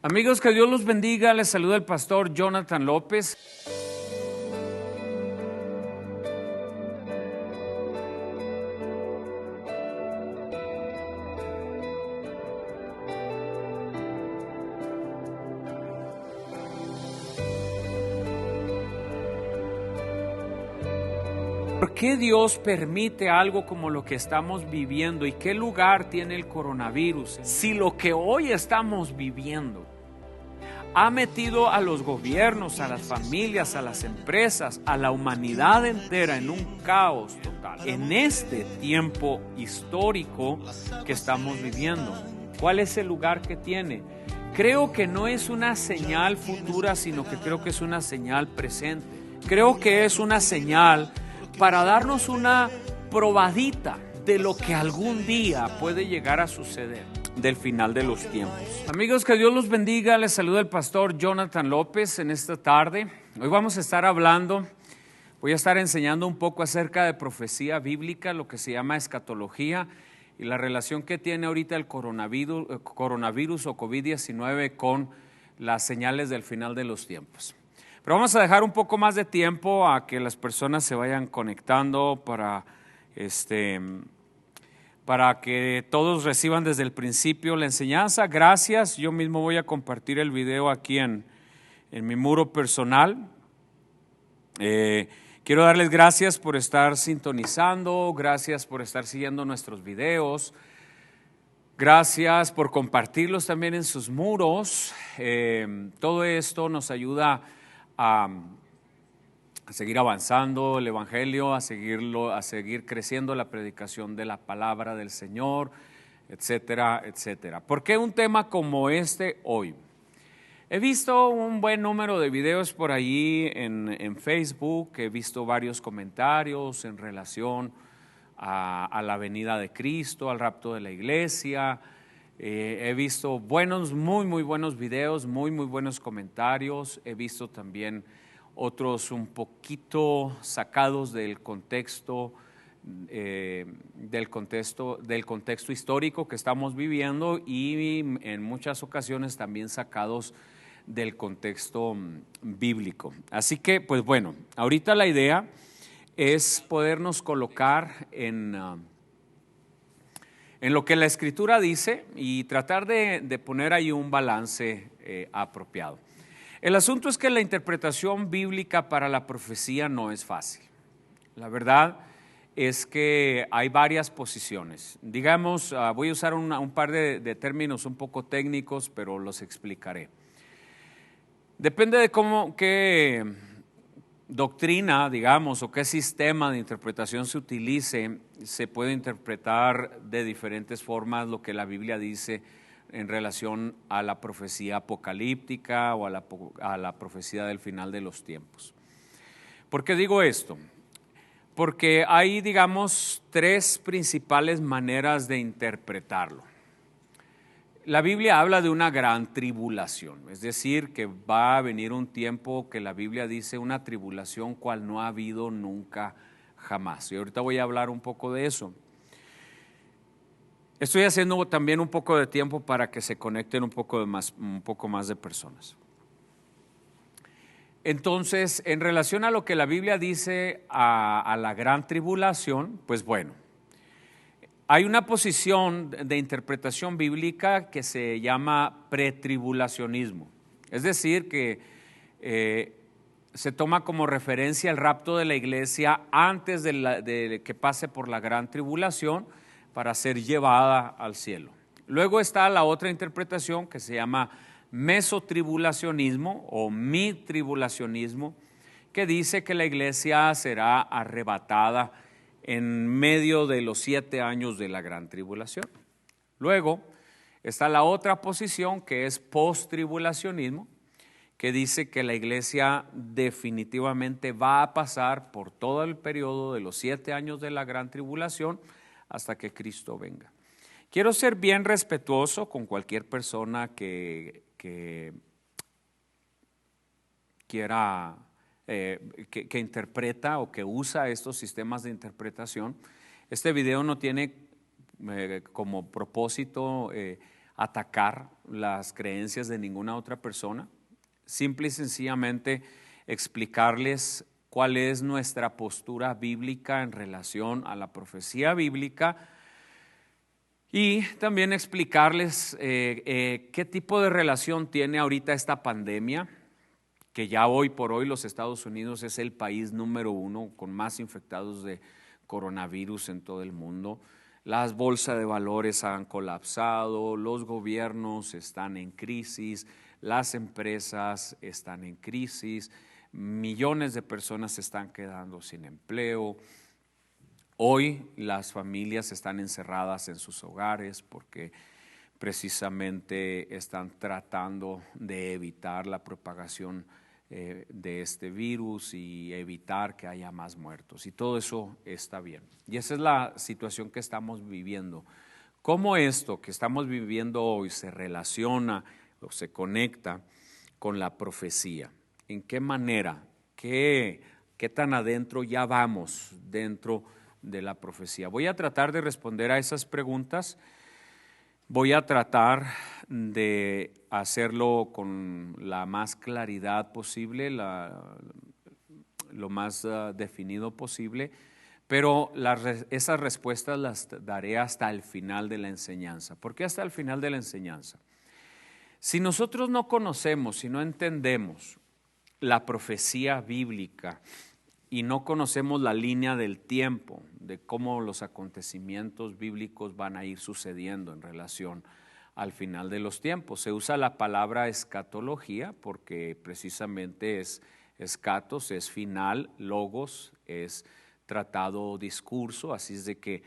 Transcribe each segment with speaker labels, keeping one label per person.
Speaker 1: Amigos, que Dios los bendiga. Les saluda el pastor Jonathan López. ¿Por qué Dios permite algo como lo que estamos viviendo y qué lugar tiene el coronavirus? Si lo que hoy estamos viviendo ha metido a los gobiernos, a las familias, a las empresas, a la humanidad entera en un caos total, en este tiempo histórico que estamos viviendo, ¿cuál es el lugar que tiene? Creo que no es una señal futura, sino que creo que es una señal presente. Creo que es una señal para darnos una probadita de lo que algún día puede llegar a suceder, del final de los tiempos. Amigos, que Dios los bendiga. Les saluda el pastor Jonathan López en esta tarde. Hoy vamos a estar voy a estar enseñando un poco acerca de profecía bíblica, lo que se llama escatología y la relación que tiene ahorita el coronavirus o COVID-19 con las señales del final de los tiempos. Pero vamos a dejar un poco más de tiempo a que las personas se vayan conectando para que todos reciban desde el principio la enseñanza. Gracias, yo mismo voy a compartir el video aquí en mi muro personal. Quiero darles gracias por estar sintonizando, gracias por estar siguiendo nuestros videos, gracias por compartirlos también en sus muros. Todo esto nos ayuda a seguir avanzando el evangelio, a seguir creciendo la predicación de la palabra del Señor, etcétera, etcétera. ¿Por qué un tema como este hoy? He visto un buen número de videos por ahí en Facebook, he visto varios comentarios en relación a la venida de Cristo, al rapto de la iglesia. He visto muy buenos videos, muy buenos comentarios. He visto también otros un poquito sacados del contexto histórico que estamos viviendo y en muchas ocasiones también sacados del contexto bíblico. Así que, pues bueno, ahorita la idea es podernos colocar en lo que la Escritura dice y tratar de poner ahí un balance apropiado. El asunto es que la interpretación bíblica para la profecía no es fácil. La verdad es que hay varias posiciones. Digamos, voy a usar un par de términos un poco técnicos, pero los explicaré. Depende de qué doctrina, digamos, o qué sistema de interpretación se utilice, se puede interpretar de diferentes formas lo que la Biblia dice en relación a la profecía apocalíptica o a la profecía del final de los tiempos. ¿Por qué digo esto? Porque hay, digamos, tres principales maneras de interpretarlo. La Biblia habla de una gran tribulación, es decir, que va a venir un tiempo que la Biblia dice una tribulación cual no ha habido nunca jamás. Y ahorita voy a hablar un poco de eso. Estoy haciendo también un poco de tiempo para que se conecten un poco más de personas. Entonces, en relación a lo que la Biblia dice a la gran tribulación, pues bueno, hay una posición de interpretación bíblica que se llama pretribulacionismo. Es decir, que se toma como referencia el rapto de la iglesia antes de que pase por la gran tribulación para ser llevada al cielo. Luego está la otra interpretación que se llama mesotribulacionismo o mitribulacionismo, que dice que la iglesia será arrebatada en medio de los 7 años de la gran tribulación. Luego está la otra posición que es postribulacionismo, que dice que la iglesia definitivamente va a pasar por todo el periodo de los 7 años de la gran tribulación hasta que Cristo venga. Quiero ser bien respetuoso con cualquier persona que quiera, que interpreta o que usa estos sistemas de interpretación. Este video no tiene como propósito atacar las creencias de ninguna otra persona. Simple y sencillamente explicarles cuál es nuestra postura bíblica en relación a la profecía bíblica y también explicarles qué tipo de relación tiene ahorita esta pandemia, que ya hoy por hoy los Estados Unidos es el país número 1 con más infectados de coronavirus en todo el mundo. Las bolsas de valores han colapsado, los gobiernos están en crisis, las empresas están en crisis, millones de personas se están quedando sin empleo. Hoy las familias están encerradas en sus hogares porque precisamente están tratando de evitar la propagación de este virus y evitar que haya más muertos. Y todo eso está bien. Y esa es la situación que estamos viviendo. ¿Cómo esto que estamos viviendo hoy se relaciona o se conecta con la profecía? ¿En qué manera? ¿Qué tan adentro ya vamos dentro de la profecía? Voy a tratar de responder a esas preguntas. Voy a tratar de hacerlo con la más claridad posible, lo más definido posible, pero esas respuestas las daré hasta el final de la enseñanza. ¿Por qué hasta el final de la enseñanza? Si nosotros no conocemos, si no entendemos la profecía bíblica y no conocemos la línea del tiempo, de cómo los acontecimientos bíblicos van a ir sucediendo en relación al final de los tiempos. Se usa la palabra escatología porque precisamente es escatos, es final, logos, es tratado o discurso, así es de que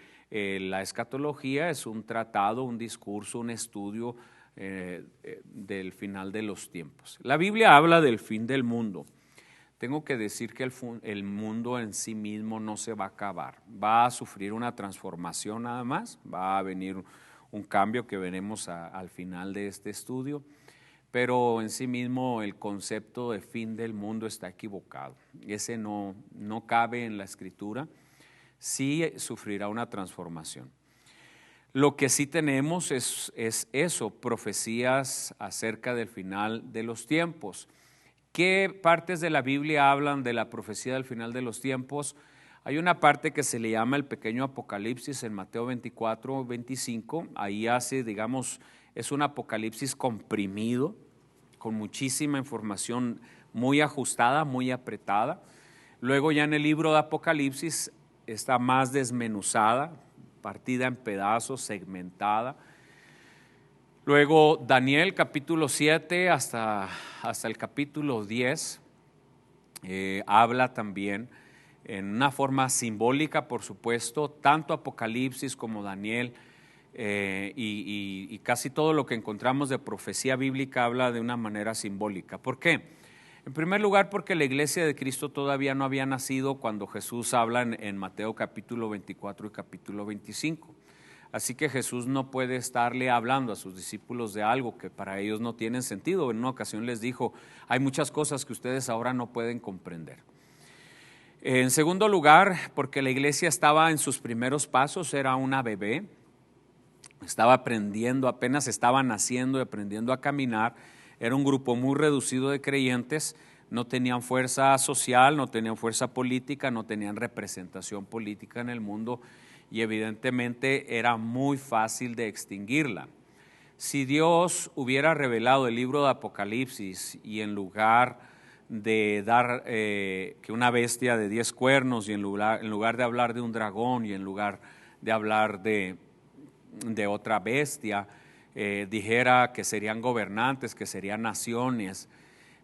Speaker 1: la escatología es un tratado, un discurso, un estudio del final de los tiempos. La Biblia habla del fin del mundo. Tengo que decir que el mundo en sí mismo no se va a acabar, va a sufrir una transformación nada más, va a venir un cambio que veremos al final de este estudio, pero en sí mismo el concepto de fin del mundo está equivocado. Ese no cabe en la Escritura, sí sufrirá una transformación. Lo que sí tenemos es eso, profecías acerca del final de los tiempos. ¿Qué partes de la Biblia hablan de la profecía del final de los tiempos? Hay una parte que se le llama el pequeño Apocalipsis en Mateo 24, 25. Ahí es un Apocalipsis comprimido, con muchísima información muy ajustada, muy apretada. Luego ya en el libro de Apocalipsis está más desmenuzada, partida en pedazos, segmentada. Luego Daniel capítulo 7 hasta el capítulo 10 habla también en una forma simbólica, por supuesto, tanto Apocalipsis como Daniel y casi todo lo que encontramos de profecía bíblica habla de una manera simbólica. ¿Por qué? En primer lugar, porque la iglesia de Cristo todavía no había nacido cuando Jesús habla en Mateo capítulo 24 y capítulo 25. Así que Jesús no puede estarle hablando a sus discípulos de algo que para ellos no tiene sentido. En una ocasión les dijo, hay muchas cosas que ustedes ahora no pueden comprender. En segundo lugar, porque la iglesia estaba en sus primeros pasos, era una bebé, estaba aprendiendo, apenas estaba naciendo y aprendiendo a caminar, era un grupo muy reducido de creyentes, no tenían fuerza social, no tenían fuerza política, no tenían representación política en el mundo, y evidentemente era muy fácil de extinguirla. Si Dios hubiera revelado el libro de Apocalipsis y en lugar de dar que una bestia de 10 cuernos y en lugar de hablar de un dragón y en lugar de hablar de otra bestia, dijera que serían gobernantes, que serían naciones,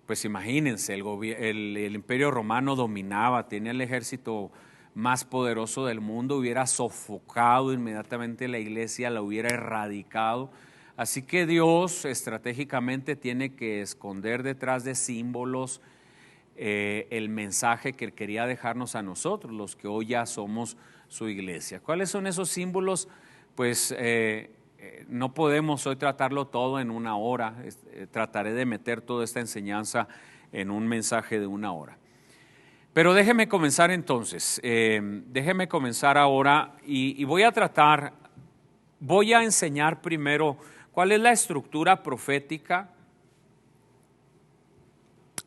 Speaker 1: pues imagínense, el Imperio Romano dominaba, tenía el ejército más poderoso del mundo, hubiera sofocado inmediatamente la iglesia, la hubiera erradicado. Así que Dios estratégicamente tiene que esconder detrás de símbolos el mensaje que quería dejarnos a nosotros, los que hoy ya somos su iglesia. ¿Cuáles son esos símbolos? Pues no podemos hoy tratarlo todo en una hora, trataré de meter toda esta enseñanza en un mensaje de una hora. Pero déjeme comenzar entonces, déjeme comenzar ahora y voy a enseñar primero. ¿Cuál es la estructura profética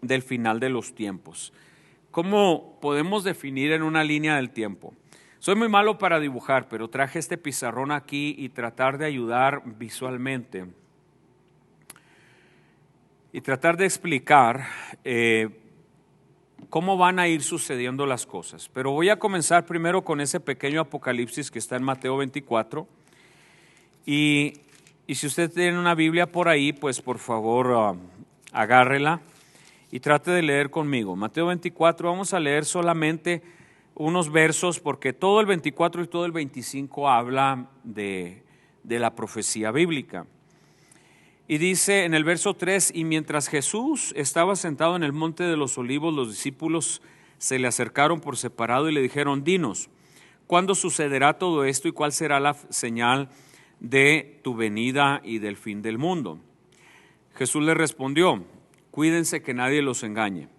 Speaker 1: del final de los tiempos? ¿Cómo podemos definir en una línea del tiempo? Soy muy malo para dibujar, pero traje este pizarrón aquí y tratar de ayudar visualmente y tratar de explicar cómo van a ir sucediendo las cosas. Pero voy a comenzar primero con ese pequeño apocalipsis que está en Mateo 24. Y si usted tiene una Biblia por ahí, pues por favor agárrela y trate de leer conmigo. Mateo 24, vamos a leer solamente unos versos porque todo el 24 y todo el 25 habla de la profecía bíblica. Y dice en el verso 3, y mientras Jesús estaba sentado en el monte de los olivos, los discípulos se le acercaron por separado y le dijeron, dinos, ¿cuándo sucederá todo esto y cuál será la señal de tu venida y del fin del mundo? Jesús le respondió, cuídense que nadie los engañe,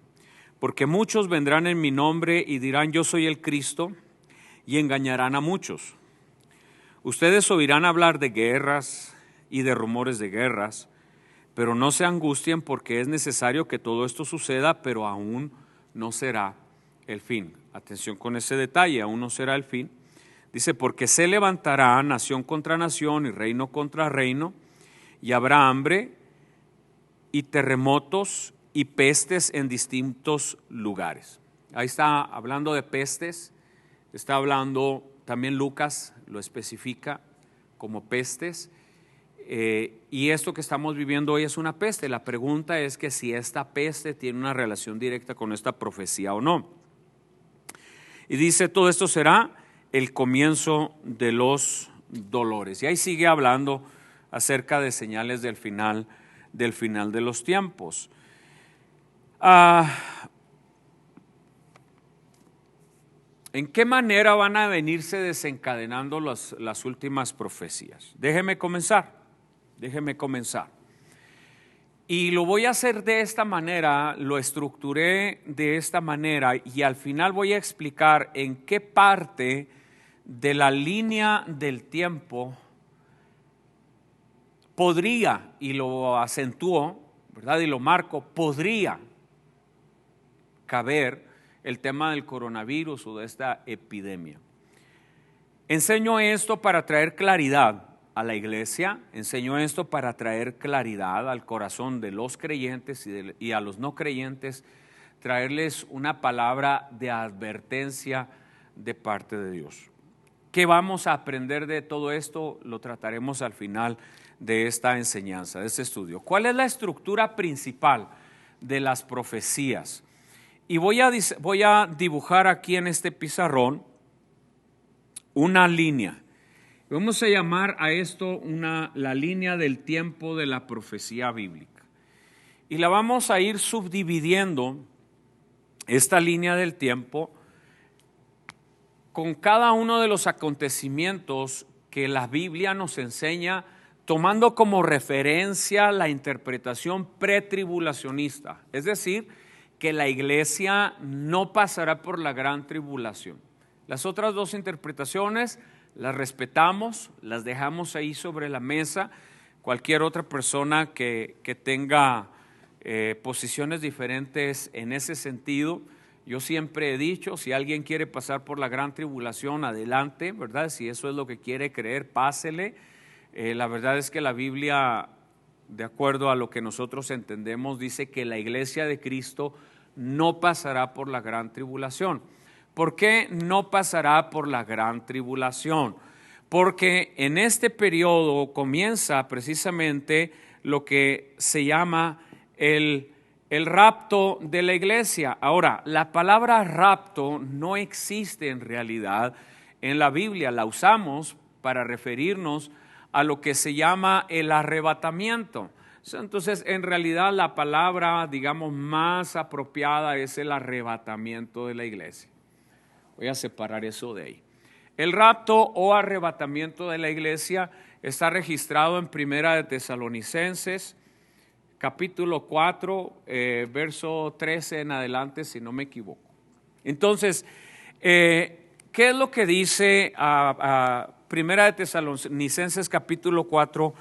Speaker 1: porque muchos vendrán en mi nombre y dirán yo soy el Cristo y engañarán a muchos. Ustedes oirán hablar de guerras y de rumores de guerras, pero no se angustien porque es necesario que todo esto suceda, pero aún no será el fin. Atención con ese detalle, aún no será el fin. Dice, porque se levantará nación contra nación y reino contra reino, y habrá hambre y terremotos y pestes en distintos lugares. Ahí está hablando de pestes, está hablando, también Lucas lo especifica como pestes, y esto que estamos viviendo hoy es una peste. La pregunta es que si esta peste tiene una relación directa con esta profecía o no. Y dice, todo esto será el comienzo de los dolores. Y ahí sigue hablando acerca de señales del final de los tiempos. ¿En qué manera van a venirse desencadenando las últimas profecías? Déjeme comenzar. Y lo voy a hacer de esta manera, lo estructuré de esta manera y al final voy a explicar en qué parte de la línea del tiempo podría, y lo acentúo, ¿verdad? Y lo marco, podría caber el tema del coronavirus o de esta epidemia. Enseño esto para traer claridad a la iglesia, enseño esto para traer claridad al corazón de los creyentes y a los no creyentes, traerles una palabra de advertencia de parte de Dios. ¿Qué vamos a aprender de todo esto? Lo trataremos al final de esta enseñanza, de este estudio. ¿Cuál es la estructura principal de las profecías? Y voy a dibujar aquí en este pizarrón una línea. Vamos a llamar a esto la línea del tiempo de la profecía bíblica. Y la vamos a ir subdividiendo, esta línea del tiempo, con cada uno de los acontecimientos que la Biblia nos enseña, tomando como referencia la interpretación pretribulacionista. Es decir, que la iglesia no pasará por la gran tribulación. Las otras dos interpretaciones las respetamos, las dejamos ahí sobre la mesa. Cualquier otra persona que tenga posiciones diferentes en ese sentido, yo siempre he dicho, si alguien quiere pasar por la gran tribulación, adelante, ¿verdad? Si eso es lo que quiere creer, pásele. La verdad es que la Biblia, de acuerdo a lo que nosotros entendemos, dice que la iglesia de Cristo no pasará por la gran tribulación. ¿Por qué no pasará por la gran tribulación? Porque en este periodo comienza precisamente lo que se llama el rapto de la iglesia. Ahora, la palabra rapto no existe en realidad en la Biblia, la usamos para referirnos a lo que se llama el arrebatamiento. Entonces, en realidad la palabra, digamos, más apropiada es el arrebatamiento de la iglesia. Voy a separar eso de ahí. El rapto o arrebatamiento de la iglesia está registrado en Primera de Tesalonicenses, capítulo 4, verso 13 en adelante, si no me equivoco. Entonces, ¿qué es lo que dice Primera de Tesalonicenses, capítulo 4,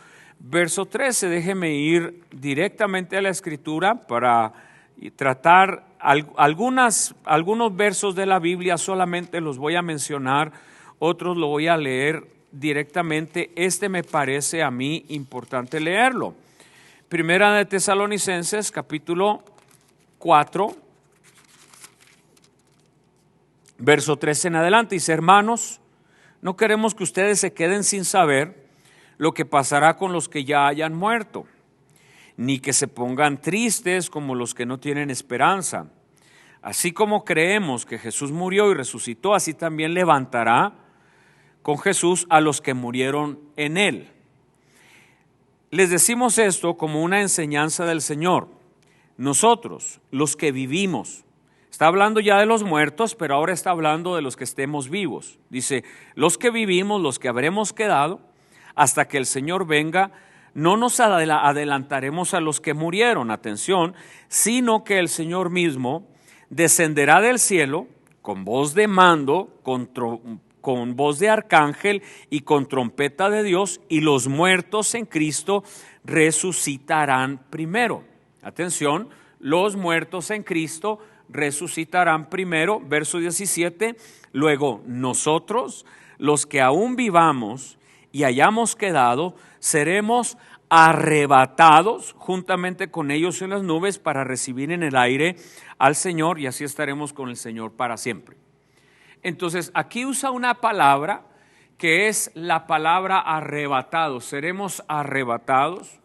Speaker 1: verso 13. Déjeme ir directamente a la Escritura para tratar algunos versos de la Biblia, solamente los voy a mencionar, otros lo voy a leer directamente. Este me parece a mí importante leerlo. Primera de Tesalonicenses, capítulo 4, verso 13 en adelante. Dice: hermanos, no queremos que ustedes se queden sin saber lo que pasará con los que ya hayan muerto, ni que se pongan tristes como los que no tienen esperanza. Así como creemos que Jesús murió y resucitó, así también levantará con Jesús a los que murieron en él. Les decimos esto como una enseñanza del Señor. Nosotros, los que vivimos, está hablando ya de los muertos, pero ahora está hablando de los que estemos vivos. Dice: los que vivimos, los que habremos quedado, hasta que el Señor venga, no nos adelantaremos a los que murieron, atención, sino que el Señor mismo descenderá del cielo con voz de mando, con voz de arcángel y con trompeta de Dios, y los muertos en Cristo resucitarán primero. Atención, los muertos en Cristo resucitarán primero. Verso 17, luego nosotros, los que aún vivamos y hayamos quedado, seremos arrebatados juntamente con ellos en las nubes para recibir en el aire al Señor, y así estaremos con el Señor para siempre. Entonces aquí usa una palabra que es la palabra arrebatados. Seremos arrebatados.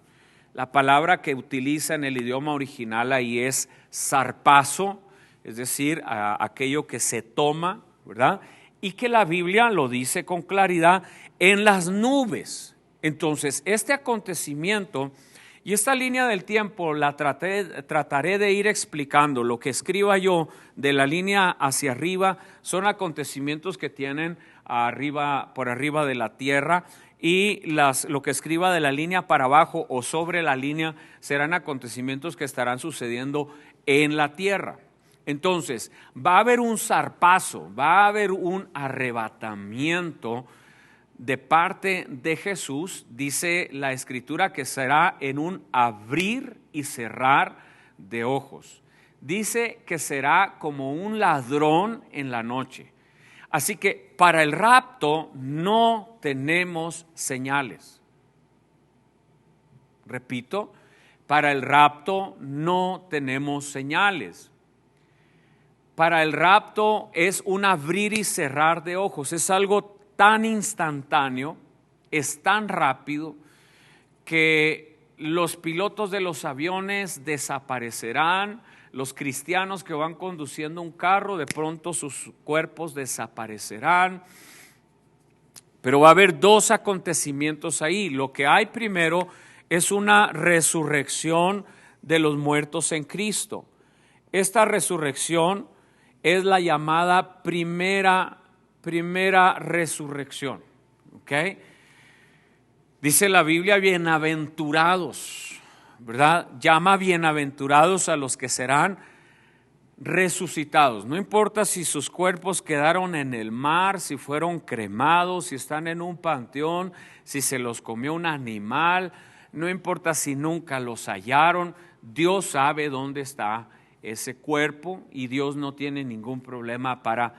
Speaker 1: La palabra que utiliza en el idioma original ahí es sarpazo, es decir, aquello que se toma, ¿verdad? Y que la Biblia lo dice con claridad: en las nubes. Entonces, este acontecimiento y esta línea del tiempo la trataré de ir explicando. Lo que escriba yo de la línea hacia arriba son acontecimientos que tienen por arriba de la tierra, y lo que escriba de la línea para abajo o sobre la línea serán acontecimientos que estarán sucediendo en la tierra. Entonces, va a haber un zarpazo, va a haber un arrebatamiento de parte de Jesús. Dice la Escritura que será en un abrir y cerrar de ojos. Dice que será como un ladrón en la noche. Así que para el rapto no tenemos señales. Repito, para el rapto no tenemos señales. Para el rapto es un abrir y cerrar de ojos. Es algo tan instantáneo, es tan rápido, que los pilotos de los aviones desaparecerán. Los cristianos que van conduciendo un carro, de pronto sus cuerpos desaparecerán. Pero va a haber dos acontecimientos ahí. Lo que hay primero es una resurrección de los muertos en Cristo. Esta resurrección es la llamada primera resurrección. ¿Ok? Dice la Biblia: bienaventurados, ¿verdad? Llama bienaventurados a los que serán resucitados. No importa si sus cuerpos quedaron en el mar, si fueron cremados, si están en un panteón, si se los comió un animal, no importa si nunca los hallaron. Dios sabe dónde está ese cuerpo y Dios no tiene ningún problema para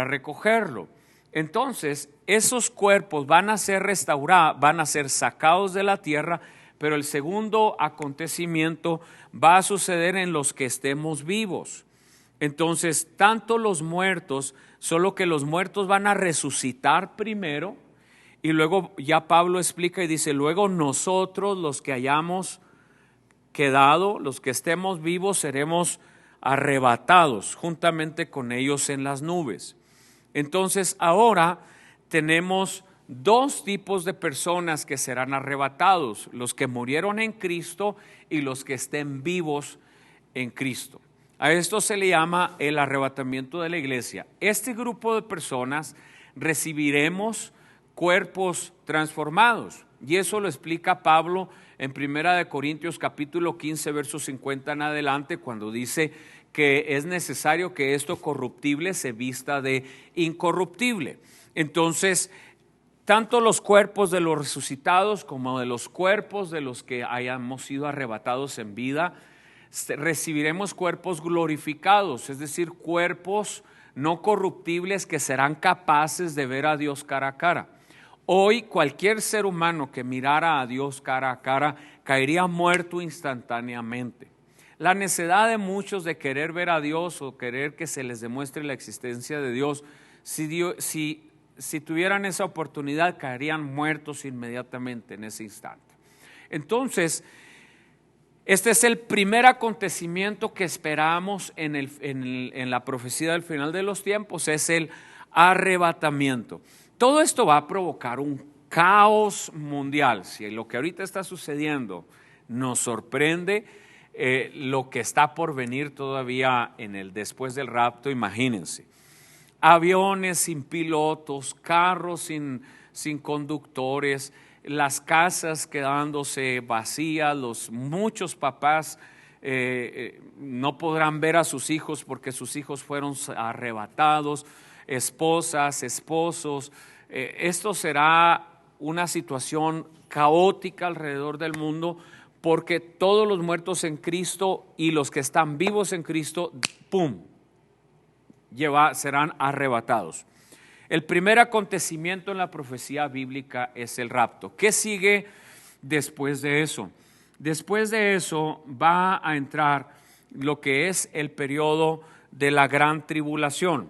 Speaker 1: recogerlo. Entonces, esos cuerpos van a ser restaurados, van a ser sacados de la tierra, pero el segundo acontecimiento va a suceder en los que estemos vivos. Entonces, tanto los muertos, solo que los muertos van a resucitar primero, y luego ya Pablo explica y dice: luego nosotros, los que hayamos quedado, los que estemos vivos, seremos arrebatados juntamente con ellos en las nubes. Entonces ahora tenemos dos tipos de personas que serán arrebatados: los que murieron en Cristo y los que estén vivos en Cristo. A esto se le llama el arrebatamiento de la iglesia. Este grupo de personas recibiremos cuerpos transformados, y eso lo explica Pablo en 1 Corintios capítulo 15 versos 50 en adelante, cuando dice que es necesario que esto corruptible se vista de incorruptible. Entonces, tanto los cuerpos de los resucitados como de los cuerpos de los que hayamos sido arrebatados en vida, recibiremos cuerpos glorificados, es decir, cuerpos no corruptibles que serán capaces de ver a Dios cara a cara. Hoy cualquier ser humano que mirara a Dios cara a cara caería muerto instantáneamente. La necedad de muchos de querer ver a Dios o querer que se les demuestre la existencia de Dios, si tuvieran esa oportunidad caerían muertos inmediatamente en ese instante. Entonces, este es el primer acontecimiento que esperamos en la profecía del final de los tiempos, es el arrebatamiento. Todo esto va a provocar un caos mundial. Si lo que ahorita está sucediendo nos sorprende, lo que está por venir todavía después del rapto, imagínense. Aviones sin pilotos, carros sin conductores, las casas quedándose vacías, muchos papás no podrán ver a sus hijos porque sus hijos fueron arrebatados, esposas, esposos. Esto será una situación caótica alrededor del mundo porque todos los muertos en Cristo y los que están vivos en Cristo, ¡pum!, serán arrebatados. El primer acontecimiento en la profecía bíblica es el rapto. ¿Qué sigue después de eso? Después de eso va a entrar lo que es el periodo de la gran tribulación.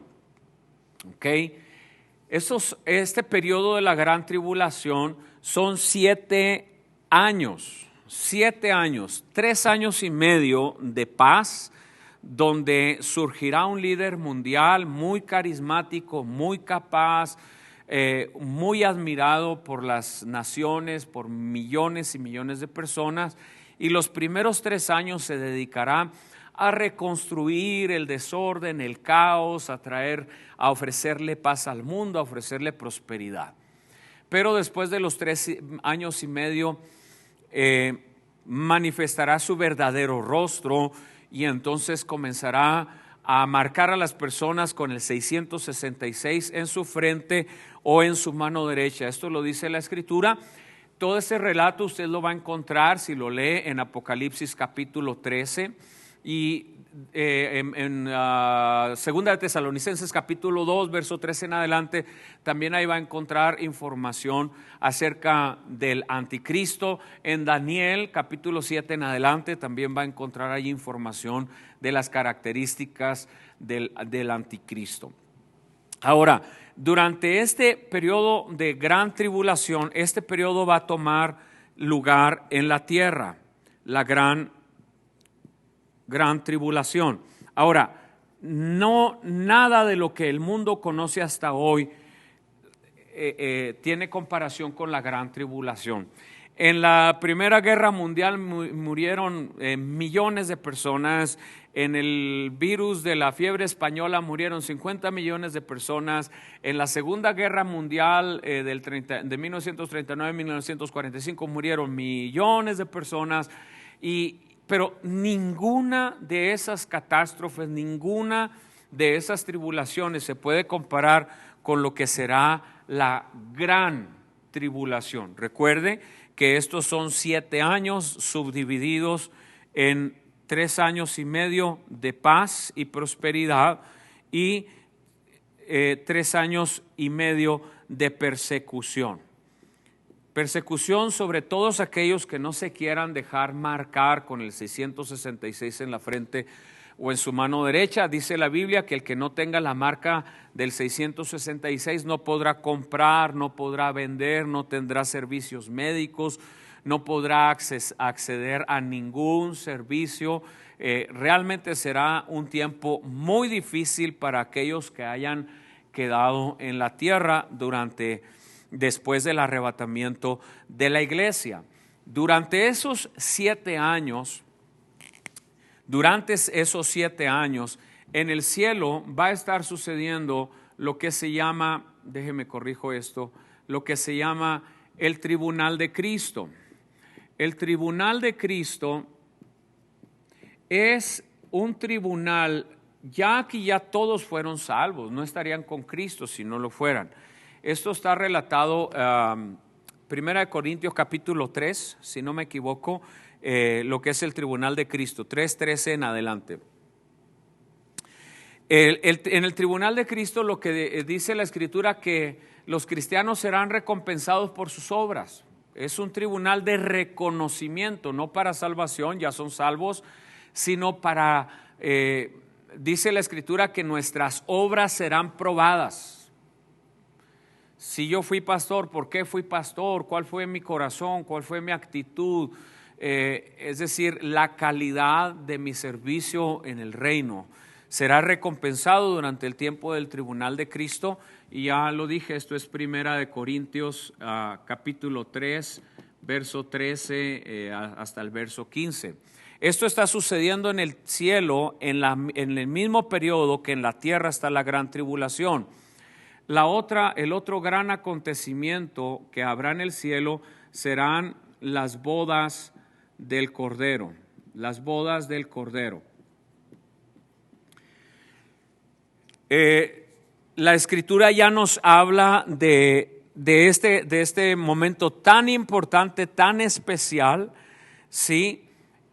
Speaker 1: ¿Okay? Este periodo de la gran tribulación son 7 años, 3 años y medio de paz, donde surgirá un líder mundial muy carismático, muy capaz, muy admirado por las naciones, por millones y millones de personas, y los primeros 3 años se dedicará a reconstruir el desorden, el caos, a ofrecerle paz al mundo, a ofrecerle prosperidad. Pero después de los 3 años y medio manifestará su verdadero rostro y entonces comenzará a marcar a las personas con el 666 en su frente o en su mano derecha. Esto lo dice la Escritura. Todo ese relato usted lo va a encontrar si lo lee en Apocalipsis capítulo 13 y en Segunda de Tesalonicenses capítulo 2 verso 13 en adelante. También ahí va a encontrar información acerca del anticristo. En Daniel capítulo 7 en adelante también va a encontrar ahí información de las características del anticristo. Ahora, durante este periodo de gran tribulación, este periodo va a tomar lugar en la tierra, la gran tribulación. Ahora, nada de lo que el mundo conoce hasta hoy tiene comparación con la gran tribulación. En la Primera Guerra Mundial murieron millones de personas. En el virus de la fiebre española murieron 50 millones de personas. En la Segunda Guerra Mundial de 1939 a 1945 murieron millones de personas. Pero ninguna de esas catástrofes, ninguna de esas tribulaciones se puede comparar con lo que será la gran tribulación. Recuerde que estos son 7 años subdivididos en 3 años y medio de paz y prosperidad y 3 años y medio de persecución. Persecución sobre todos aquellos que no se quieran dejar marcar con el 666 en la frente o en su mano derecha. Dice la Biblia que el que no tenga la marca del 666 no podrá comprar, no podrá vender, no tendrá servicios médicos, no podrá acceder a ningún servicio. Realmente será un tiempo muy difícil para aquellos que hayan quedado en la tierra después del arrebatamiento de la iglesia. Durante esos 7 años, en el cielo va a estar sucediendo lo que se llama, lo que se llama el tribunal de Cristo. El tribunal de Cristo es un tribunal, ya que ya todos fueron salvos, no estarían con Cristo si no lo fueran. Esto está relatado, 1 Corintios capítulo 3, si no me equivoco, lo que es el tribunal de Cristo, 3:13 en adelante. En el tribunal de Cristo lo que dice la Escritura, que los cristianos serán recompensados por sus obras. Es un tribunal de reconocimiento, no para salvación, ya son salvos, sino para, dice la Escritura, que nuestras obras serán probadas. Si yo fui pastor, ¿por qué fui pastor? ¿Cuál fue mi corazón? ¿Cuál fue mi actitud? Es decir, la calidad de mi servicio en el reino será recompensado durante el tiempo del tribunal de Cristo. Y ya lo dije, esto es 1 Corintios capítulo 3, verso 13 hasta el verso 15. Esto está sucediendo en el cielo en el mismo periodo que en la tierra está la gran tribulación. El otro gran acontecimiento que habrá en el cielo serán las bodas del Cordero. Las bodas del Cordero. La Escritura ya nos habla de este momento tan importante, tan especial, ¿sí?,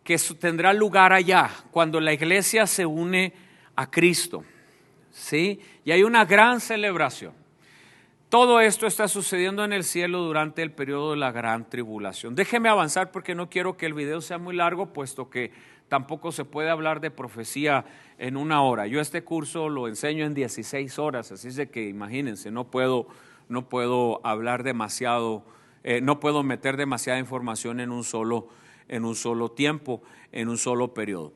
Speaker 1: que tendrá lugar allá, cuando la iglesia se une a Cristo, ¿sí? Y hay una gran celebración. Todo esto está sucediendo en el cielo durante el periodo de la gran tribulación. Déjeme avanzar porque no quiero que el video sea muy largo, puesto que tampoco se puede hablar de profecía en 1 hora. Yo este curso lo enseño en 16 horas, así es de que imagínense, no puedo hablar demasiado, no puedo meter demasiada información en un solo tiempo, en un solo periodo.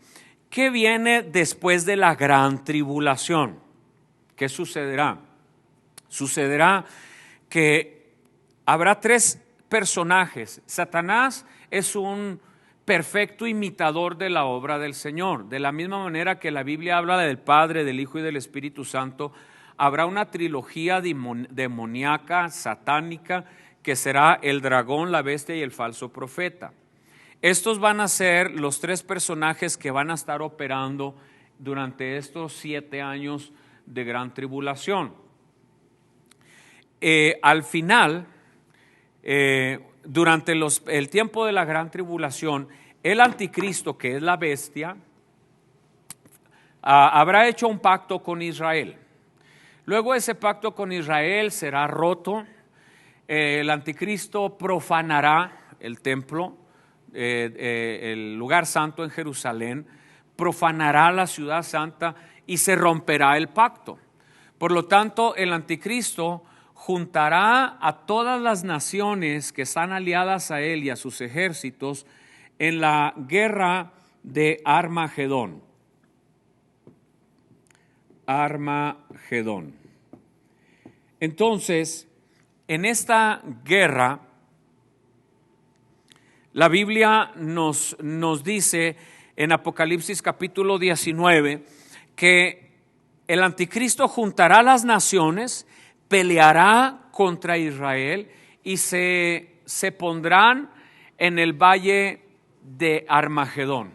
Speaker 1: ¿Qué viene después de la gran tribulación? ¿Qué sucederá? Sucederá que habrá 3 personajes. Satanás es un perfecto imitador de la obra del Señor. De la misma manera que la Biblia habla del Padre, del Hijo y del Espíritu Santo, habrá una trilogía demoníaca, satánica, que será el dragón, la bestia y el falso profeta. Estos van a ser los 3 personajes que van a estar operando durante estos 7 años de gran tribulación. Al final, durante el tiempo de la gran tribulación, el anticristo, que es la bestia, habrá hecho un pacto con Israel. Luego ese pacto con Israel será roto. El anticristo profanará el templo, el lugar santo en Jerusalén, profanará la ciudad santa y se romperá el pacto. Por lo tanto, el anticristo juntará a todas las naciones que están aliadas a él y a sus ejércitos en la guerra de Armagedón. Armagedón. Entonces, en esta guerra, la Biblia nos dice en Apocalipsis capítulo 19 que el anticristo juntará a las naciones, peleará contra Israel y se pondrán en el valle de Armagedón.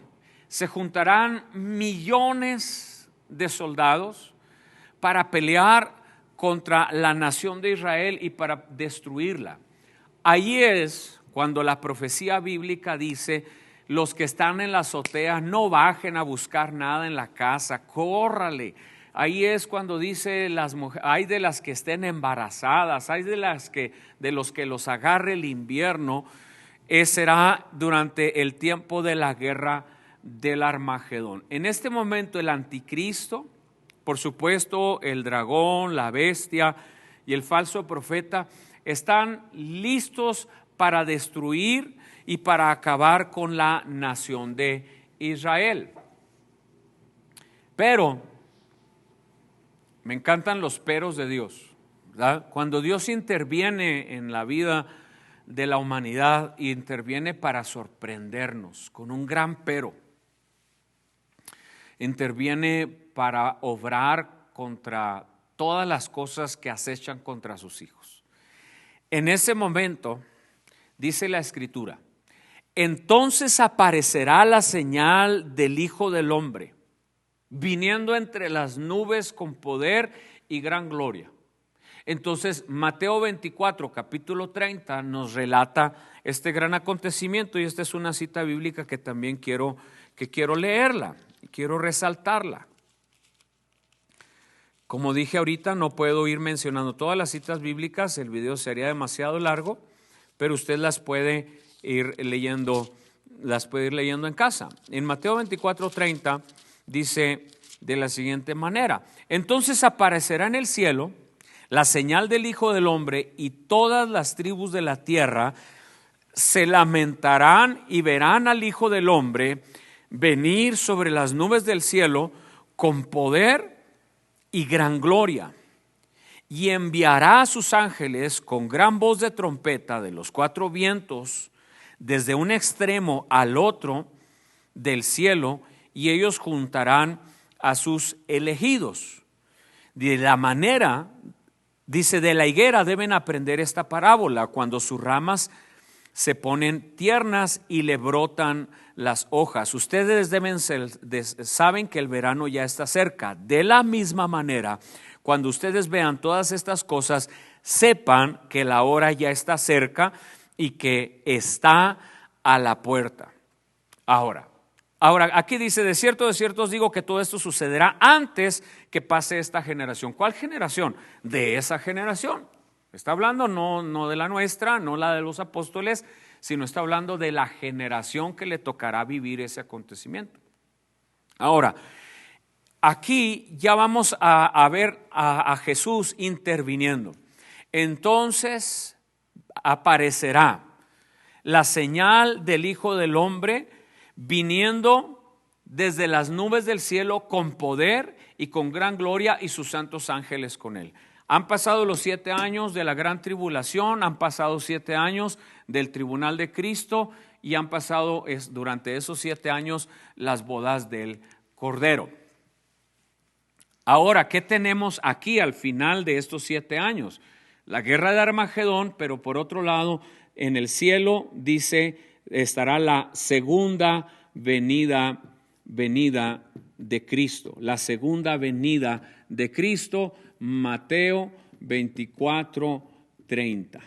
Speaker 1: Se juntarán millones de soldados para pelear contra la nación de Israel y para destruirla. Ahí es cuando la profecía bíblica dice: los que están en la azotea no bajen a buscar nada en la casa, córrale. Ahí es cuando dice las mujeres, hay de las que estén embarazadas, hay de los que los agarre el invierno. Será durante el tiempo de la guerra del Armagedón. En este momento el anticristo, por supuesto el dragón, la bestia y el falso profeta están listos para destruir y para acabar con la nación de Israel. Pero me encantan los peros de Dios, ¿verdad? Cuando Dios interviene en la vida de la humanidad, interviene para sorprendernos con un gran pero. Interviene para obrar contra todas las cosas que acechan contra sus hijos. En ese momento, dice la Escritura: entonces aparecerá la señal del Hijo del Hombre, viniendo entre las nubes con poder y gran gloria. Entonces, Mateo 24, capítulo 30, nos relata este gran acontecimiento, y esta es una cita bíblica que también quiero leerla, quiero resaltarla. Como dije ahorita, no puedo ir mencionando todas las citas bíblicas, el video sería demasiado largo, pero usted las puede ir leyendo en casa. En Mateo 24, 30 dice de la siguiente manera: entonces aparecerá en el cielo la señal del Hijo del Hombre, y todas las tribus de la tierra se lamentarán y verán al Hijo del Hombre venir sobre las nubes del cielo con poder y gran gloria. Y enviará a sus ángeles con gran voz de trompeta de los cuatro vientos, desde un extremo al otro del cielo, y ellos juntarán a sus elegidos. De la manera, dice, de la higuera deben aprender esta parábola: cuando sus ramas se ponen tiernas y le brotan las hojas, ustedes saben que el verano ya está cerca. De la misma manera, cuando ustedes vean todas estas cosas, sepan que la hora ya está cerca y que está a la puerta. Ahora, aquí dice: de cierto os digo que todo esto sucederá antes que pase esta generación. ¿Cuál generación? De esa generación. Está hablando no de la nuestra, no la de los apóstoles, sino está hablando de la generación que le tocará vivir ese acontecimiento. Ahora, aquí ya vamos a ver a Jesús interviniendo. Entonces aparecerá la señal del Hijo del Hombre viniendo desde las nubes del cielo con poder y con gran gloria, y sus santos ángeles con él. Han pasado los 7 años de la gran tribulación, han pasado 7 años del tribunal de Cristo, y han pasado durante esos 7 años las bodas del Cordero. Ahora, ¿qué tenemos aquí al final de estos 7 años? La guerra de Armagedón, pero por otro lado, en el cielo dice, estará la segunda venida de Cristo. La segunda venida de Cristo, Mateo 24, 30.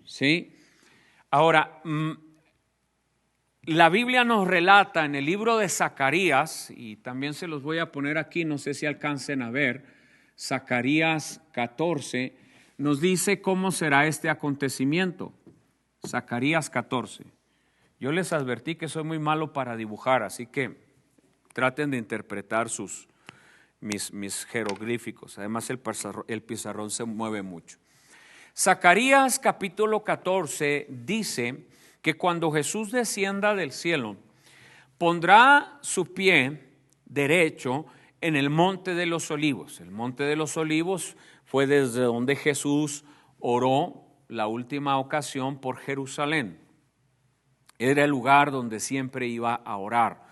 Speaker 1: ¿Sí? Ahora, la Biblia nos relata en el libro de Zacarías, y también se los voy a poner aquí, no sé si alcancen a ver, Zacarías 14, nos dice cómo será este acontecimiento. Zacarías 14. Yo les advertí que soy muy malo para dibujar, así que traten de interpretar mis jeroglíficos. Además el pizarrón se mueve mucho. Zacarías capítulo 14 dice que cuando Jesús descienda del cielo, pondrá su pie derecho en el monte de los olivos. El monte de los olivos fue desde donde Jesús oró la última ocasión por Jerusalén. Era el lugar donde siempre iba a orar.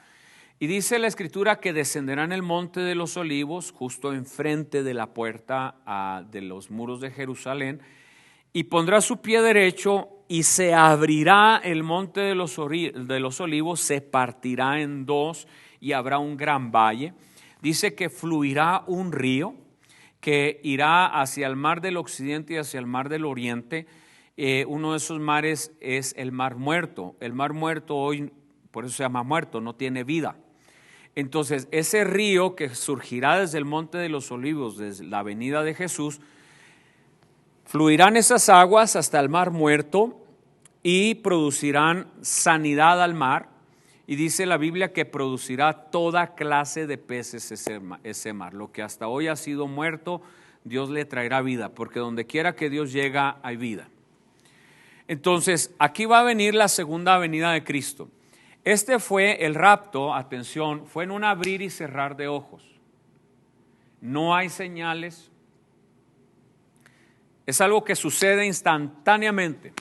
Speaker 1: Y dice la Escritura que descenderá en el monte de los olivos, justo enfrente de la puerta de los muros de Jerusalén, y pondrá su pie derecho, y se abrirá el monte de los olivos, se partirá en dos, y habrá un gran valle. Dice que fluirá un río que irá hacia el mar del occidente y hacia el mar del oriente. Uno de esos mares es el Mar Muerto. El Mar Muerto hoy, por eso se llama muerto, no tiene vida. Entonces, ese río que surgirá desde el monte de los olivos, desde la venida de Jesús, fluirán esas aguas hasta el Mar Muerto y producirán sanidad al mar. Y dice la Biblia que producirá toda clase de peces ese mar. Lo que hasta hoy ha sido muerto, Dios le traerá vida, porque donde quiera que Dios llega hay vida. Entonces, aquí va a venir la segunda venida de Cristo. Este fue el rapto, atención, fue en un abrir y cerrar de ojos. No hay señales. Es algo que sucede instantáneamente.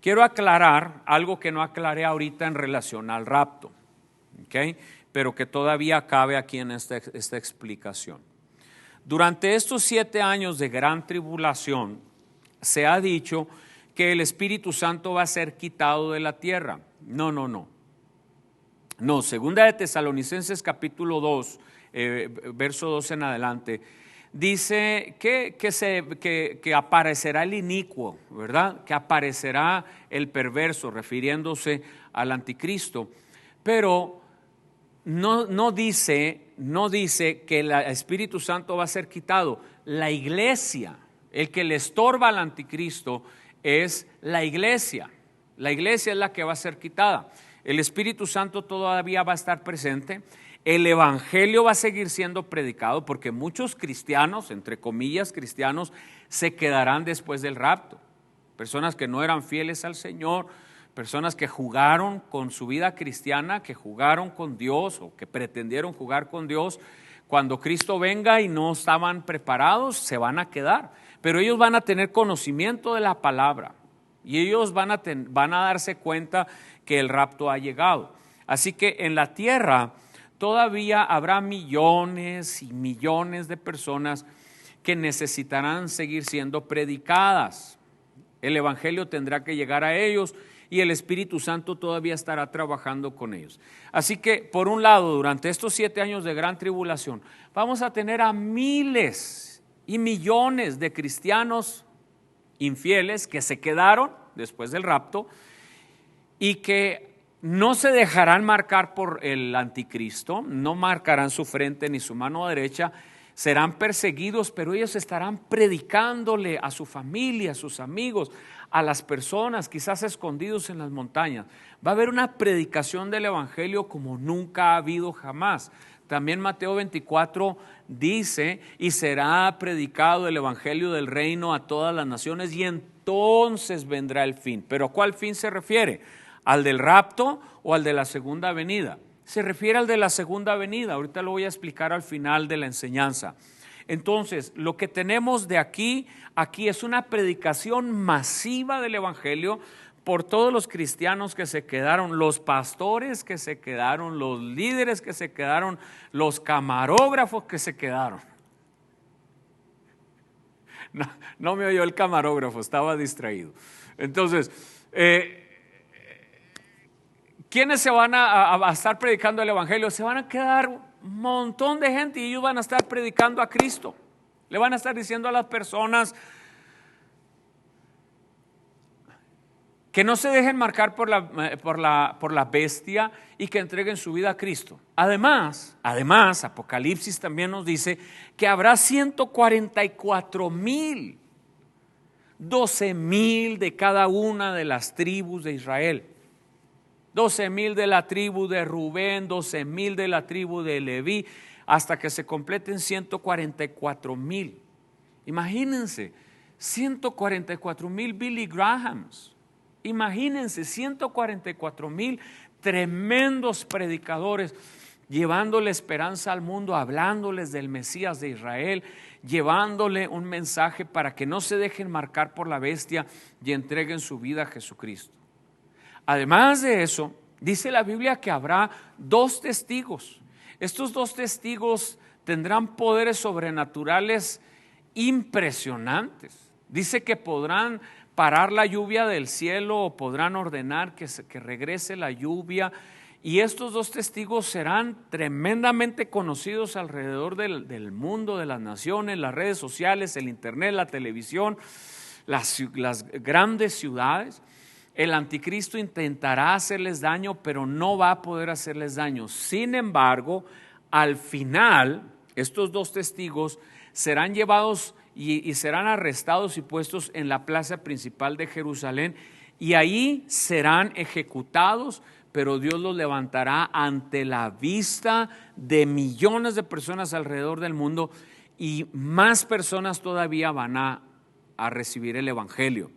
Speaker 1: Quiero aclarar algo que no aclaré ahorita en relación al rapto, ¿okay? Pero que todavía cabe aquí en esta explicación. Durante estos 7 años de gran tribulación, se ha dicho que el Espíritu Santo va a ser quitado de la tierra. No, segunda de Tesalonicenses capítulo 2, verso 2 en adelante, dice que aparecerá el inicuo, ¿verdad? Que aparecerá el perverso, refiriéndose al anticristo. Pero no dice que el Espíritu Santo va a ser quitado. La iglesia, el que le estorba al anticristo es la iglesia. La iglesia es la que va a ser quitada. El Espíritu Santo todavía va a estar presente. El evangelio va a seguir siendo predicado porque muchos cristianos, entre comillas cristianos, se quedarán después del rapto. Personas que no eran fieles al Señor, personas que jugaron con su vida cristiana, que jugaron con Dios o que pretendieron jugar con Dios. Cuando Cristo venga y no estaban preparados, se van a quedar. Pero ellos van a tener conocimiento de la palabra y ellos van a darse cuenta que el rapto ha llegado. Así que en la tierra todavía habrá millones y millones de personas que necesitarán seguir siendo predicadas. El evangelio tendrá que llegar a ellos y el Espíritu Santo todavía estará trabajando con ellos. Así que, por un lado, durante estos 7 años de gran tribulación, vamos a tener a miles y millones de cristianos infieles que se quedaron después del rapto y que no se dejarán marcar por el anticristo, no marcarán su frente ni su mano derecha, serán perseguidos, pero ellos estarán predicándole a su familia, a sus amigos, a las personas, quizás escondidos en las montañas. Va a haber una predicación del evangelio como nunca ha habido jamás. También Mateo 24 dice, y será predicado el evangelio del reino a todas las naciones y entonces vendrá el fin. ¿Pero a cuál fin se refiere? ¿Al del rapto o al de la segunda venida? Se refiere al de la segunda venida. Ahorita lo voy a explicar al final de la enseñanza. Entonces, lo que tenemos de aquí es una predicación masiva del evangelio por todos los cristianos que se quedaron, los pastores que se quedaron, los líderes que se quedaron, los camarógrafos que se quedaron. No me oyó el camarógrafo, estaba distraído. Entonces, ¿quiénes se van a estar predicando el evangelio? Se van a quedar un montón de gente y ellos van a estar predicando a Cristo. Le van a estar diciendo a las personas que no se dejen marcar por la bestia y que entreguen su vida a Cristo. Además, Apocalipsis también nos dice que habrá 144,000, 12,000 de cada una de las tribus de Israel. 12,000 de la tribu de Rubén, 12,000 de la tribu de Leví, hasta que se completen 144,000. Imagínense, 144,000 Billy Grahams. Imagínense, 144,000 tremendos predicadores llevándole esperanza al mundo, hablándoles del Mesías de Israel, llevándole un mensaje para que no se dejen marcar por la bestia y entreguen su vida a Jesucristo. Además de eso, dice la Biblia que habrá 2 testigos. Estos 2 testigos tendrán poderes sobrenaturales impresionantes. Dice que podrán parar la lluvia del cielo o podrán ordenar que regrese la lluvia. Y estos 2 testigos serán tremendamente conocidos alrededor del mundo, de las naciones, las redes sociales, el internet, la televisión, las grandes ciudades. El anticristo intentará hacerles daño, pero no va a poder hacerles daño. Sin embargo, al final, estos 2 testigos serán llevados y serán arrestados y puestos en la plaza principal de Jerusalén, y ahí serán ejecutados, pero Dios los levantará ante la vista de millones de personas alrededor del mundo, y más personas todavía van a recibir el evangelio.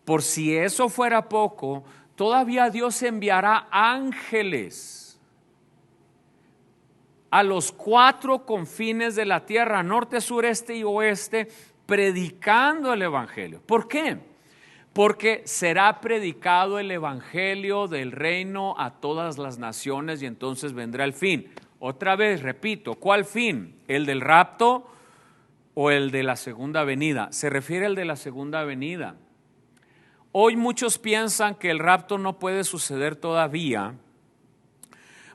Speaker 1: Por si eso fuera poco, todavía Dios enviará ángeles a los 4 confines de la tierra, norte, sur, este y oeste, predicando el evangelio. ¿Por qué? Porque será predicado el evangelio del reino a todas las naciones y entonces vendrá el fin. Otra vez, repito, ¿cuál fin? ¿El del rapto o el de la segunda venida? Se refiere al de la segunda venida. Hoy muchos piensan que el rapto no puede suceder todavía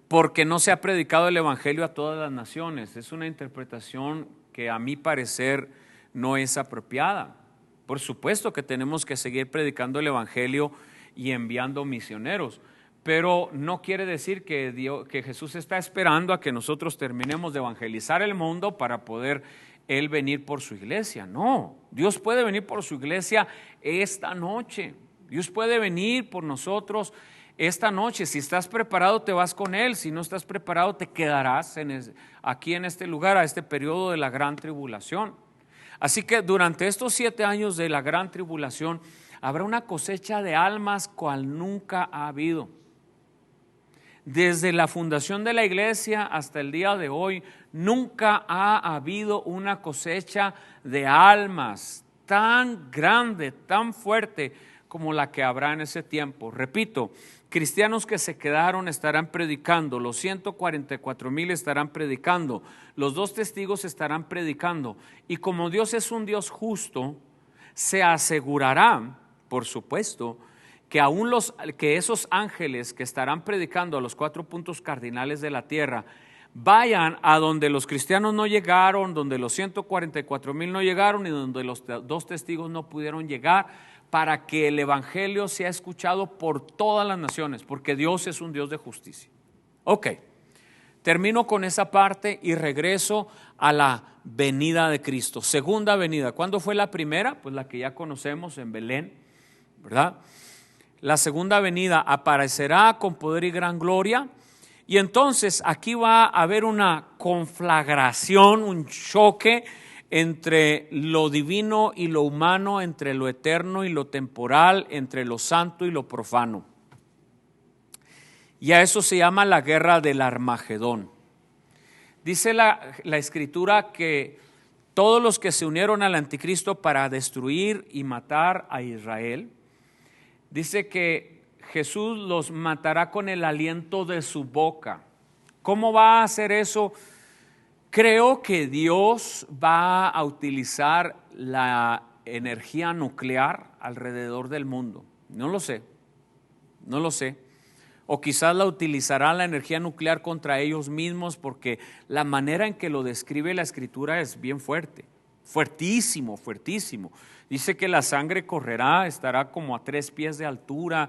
Speaker 1: porque no se ha predicado el evangelio a todas las naciones. Es una interpretación que a mi parecer no es apropiada. Por supuesto que tenemos que seguir predicando el Evangelio y enviando misioneros, pero no quiere decir que Jesús está esperando a que nosotros terminemos de evangelizar el mundo para poder Él venir por su iglesia. No, Dios puede venir por su iglesia esta noche. Dios puede venir por nosotros esta noche. Si estás preparado, te vas con Él. Si no estás preparado, te quedarás aquí en este lugar, a este periodo de la gran tribulación. Así que durante estos 7 años de la gran tribulación habrá una cosecha de almas cual nunca ha habido. Desde la fundación de la iglesia hasta el día de hoy, nunca ha habido una cosecha de almas tan grande, tan fuerte como la que habrá en ese tiempo. Repito, cristianos que se quedaron estarán predicando, los 144,000 estarán predicando, los 2 testigos estarán predicando, y como Dios es un Dios justo, se asegurará, por supuesto, que esos ángeles que estarán predicando a los 4 puntos cardinales de la tierra vayan a donde los cristianos no llegaron, donde los 144,000 no llegaron y donde los 2 testigos no pudieron llegar, para que el evangelio sea escuchado por todas las naciones, porque Dios es un Dios de justicia. Ok, termino con esa parte y regreso a la venida de Cristo. Segunda venida. ¿Cuándo fue la primera? Pues la que ya conocemos en Belén, ¿verdad? La segunda venida: aparecerá con poder y gran gloria. Y entonces aquí va a haber una conflagración, un choque entre lo divino y lo humano, entre lo eterno y lo temporal, entre lo santo y lo profano. Y a eso se llama la guerra del Armagedón. Dice la Escritura que todos los que se unieron al anticristo para destruir y matar a Israel, dice que Jesús los matará con el aliento de su boca. ¿Cómo va a hacer eso? Creo que Dios va a utilizar la energía nuclear alrededor del mundo. No lo sé. O quizás la utilizará la energía nuclear contra ellos mismos, porque la manera en que lo describe la Escritura es bien fuerte. Fuertísimo, fuertísimo. Dice que la sangre correrá, estará como a 3 pies de altura.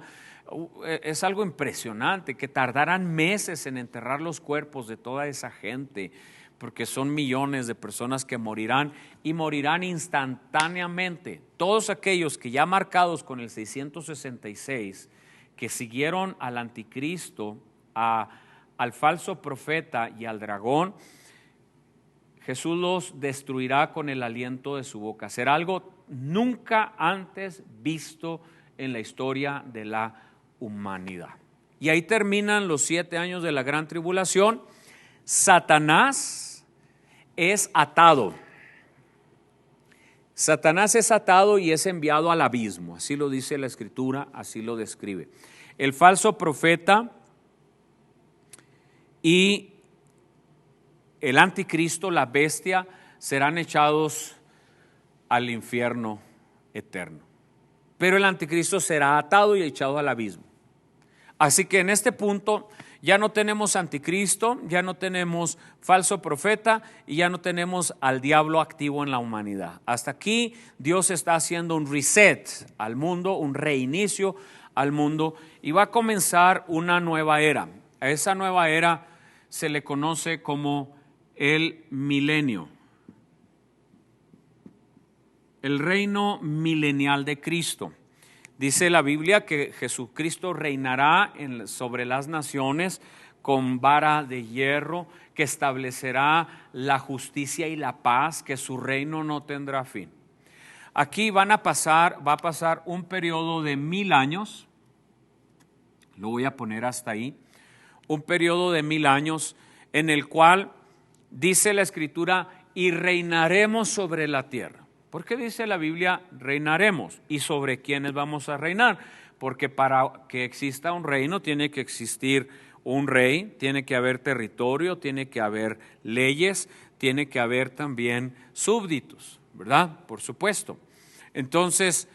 Speaker 1: Es algo impresionante, que tardarán meses en enterrar los cuerpos de toda esa gente, porque son millones de personas que morirán, y morirán instantáneamente. Todos aquellos que ya marcados con el 666, que siguieron al anticristo, al falso profeta y al dragón, Jesús los destruirá con el aliento de su boca. Será algo nunca antes visto en la historia de la humanidad. Y ahí terminan los 7 años de la gran tribulación. Satanás es atado. Satanás es atado y es enviado al abismo. Así lo dice la Escritura, así lo describe. El falso profeta y el anticristo, la bestia, serán echados al infierno eterno. Pero el anticristo será atado y echado al abismo. Así que en este punto ya no tenemos anticristo, ya no tenemos falso profeta y ya no tenemos al diablo activo en la humanidad. Hasta aquí Dios está haciendo un reset al mundo, un reinicio al mundo, y va a comenzar una nueva era. A esa nueva era se le conoce como el milenio, el reino milenial de Cristo. Dice la Biblia que Jesucristo reinará sobre las naciones con vara de hierro, que establecerá la justicia y la paz, que su reino no tendrá fin. Aquí va a pasar un periodo de 1000 años, lo voy a poner hasta ahí, un periodo de 1000 años en el cual dice la Escritura: y reinaremos sobre la tierra. ¿Por qué dice la Biblia reinaremos? ¿Y sobre quiénes vamos a reinar? Porque para que exista un reino tiene que existir un rey, tiene que haber territorio, tiene que haber leyes, tiene que haber también súbditos, ¿verdad? Por supuesto. Entonces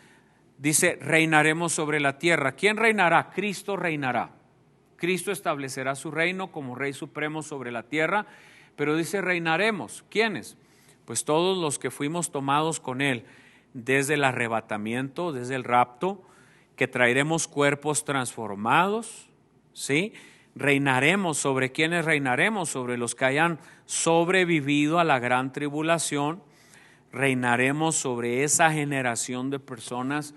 Speaker 1: dice: reinaremos sobre la tierra. ¿Quién reinará? Cristo reinará. Cristo establecerá su reino como Rey Supremo sobre la tierra, pero dice reinaremos. ¿Quiénes? pues todos los que fuimos tomados con Él desde el arrebatamiento, desde el rapto, que traeremos cuerpos transformados, ¿sí? Reinaremos. ¿Sobre quiénes reinaremos? Sobre los que hayan sobrevivido a la gran tribulación. Reinaremos sobre esa generación de personas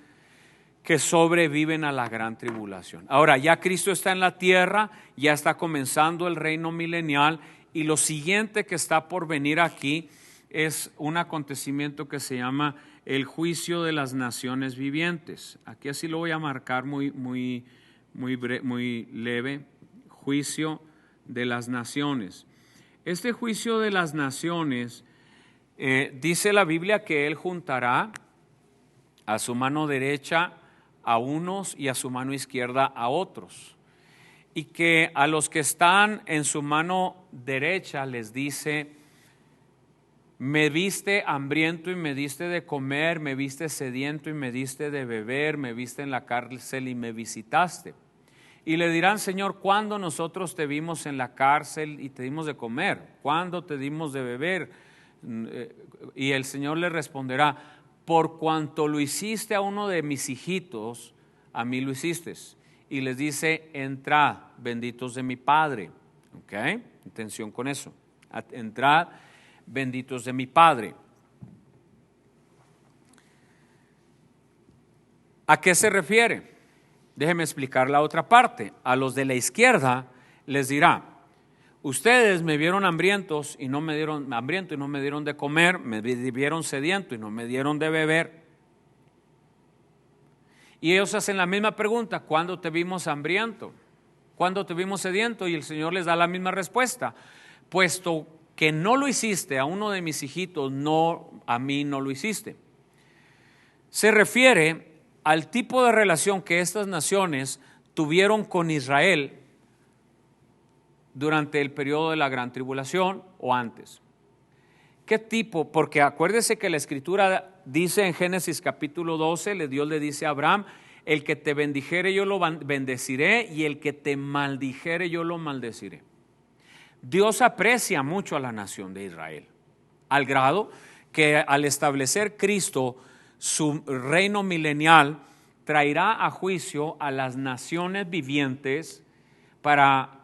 Speaker 1: que sobreviven a la gran tribulación. Ahora, ya Cristo está en la tierra, ya está comenzando el reino milenial, y lo siguiente que está por venir aquí es un acontecimiento que se llama el juicio de las naciones vivientes. Aquí así lo voy a marcar muy leve. Juicio de las naciones. Este juicio de las naciones, dice la Biblia que Él juntará a su mano derecha a unos y a su mano izquierda a otros, y que a los que están en su mano derecha les dice: me viste hambriento y me diste de comer, me viste sediento y me diste de beber, me viste en la cárcel y me visitaste. Y le dirán: Señor, ¿cuándo nosotros te vimos en la cárcel y te dimos de comer? ¿Cuándo te dimos de beber? Y el Señor le responderá: por cuanto lo hiciste a uno de mis hijitos, a mí lo hiciste. Y les dice: entrad, benditos de mi Padre. ¿Ok? Atención con eso. Entrad, benditos de mi Padre. ¿A qué se refiere? Déjeme explicar la otra parte. A los de la izquierda les dirá: ustedes me vieron hambrientos y no me dieron de comer, me vieron sediento y no me dieron de beber. Y ellos hacen la misma pregunta: ¿cuándo te vimos hambriento? ¿Cuándo te vimos sediento? Y el Señor les da la misma respuesta: puesto que no lo hiciste a uno de mis hijitos, no, a mí no lo hiciste. Se refiere al tipo de relación que estas naciones tuvieron con Israel durante el periodo de la gran tribulación o antes. ¿Qué tipo? Porque acuérdese que la Escritura dice en Génesis capítulo 12, Dios le dice a Abraham: el que te bendijere yo lo bendeciré, y el que te maldijere yo lo maldeciré. Dios aprecia mucho a la nación de Israel, al grado que al establecer Cristo su reino milenial, traerá a juicio a las naciones vivientes para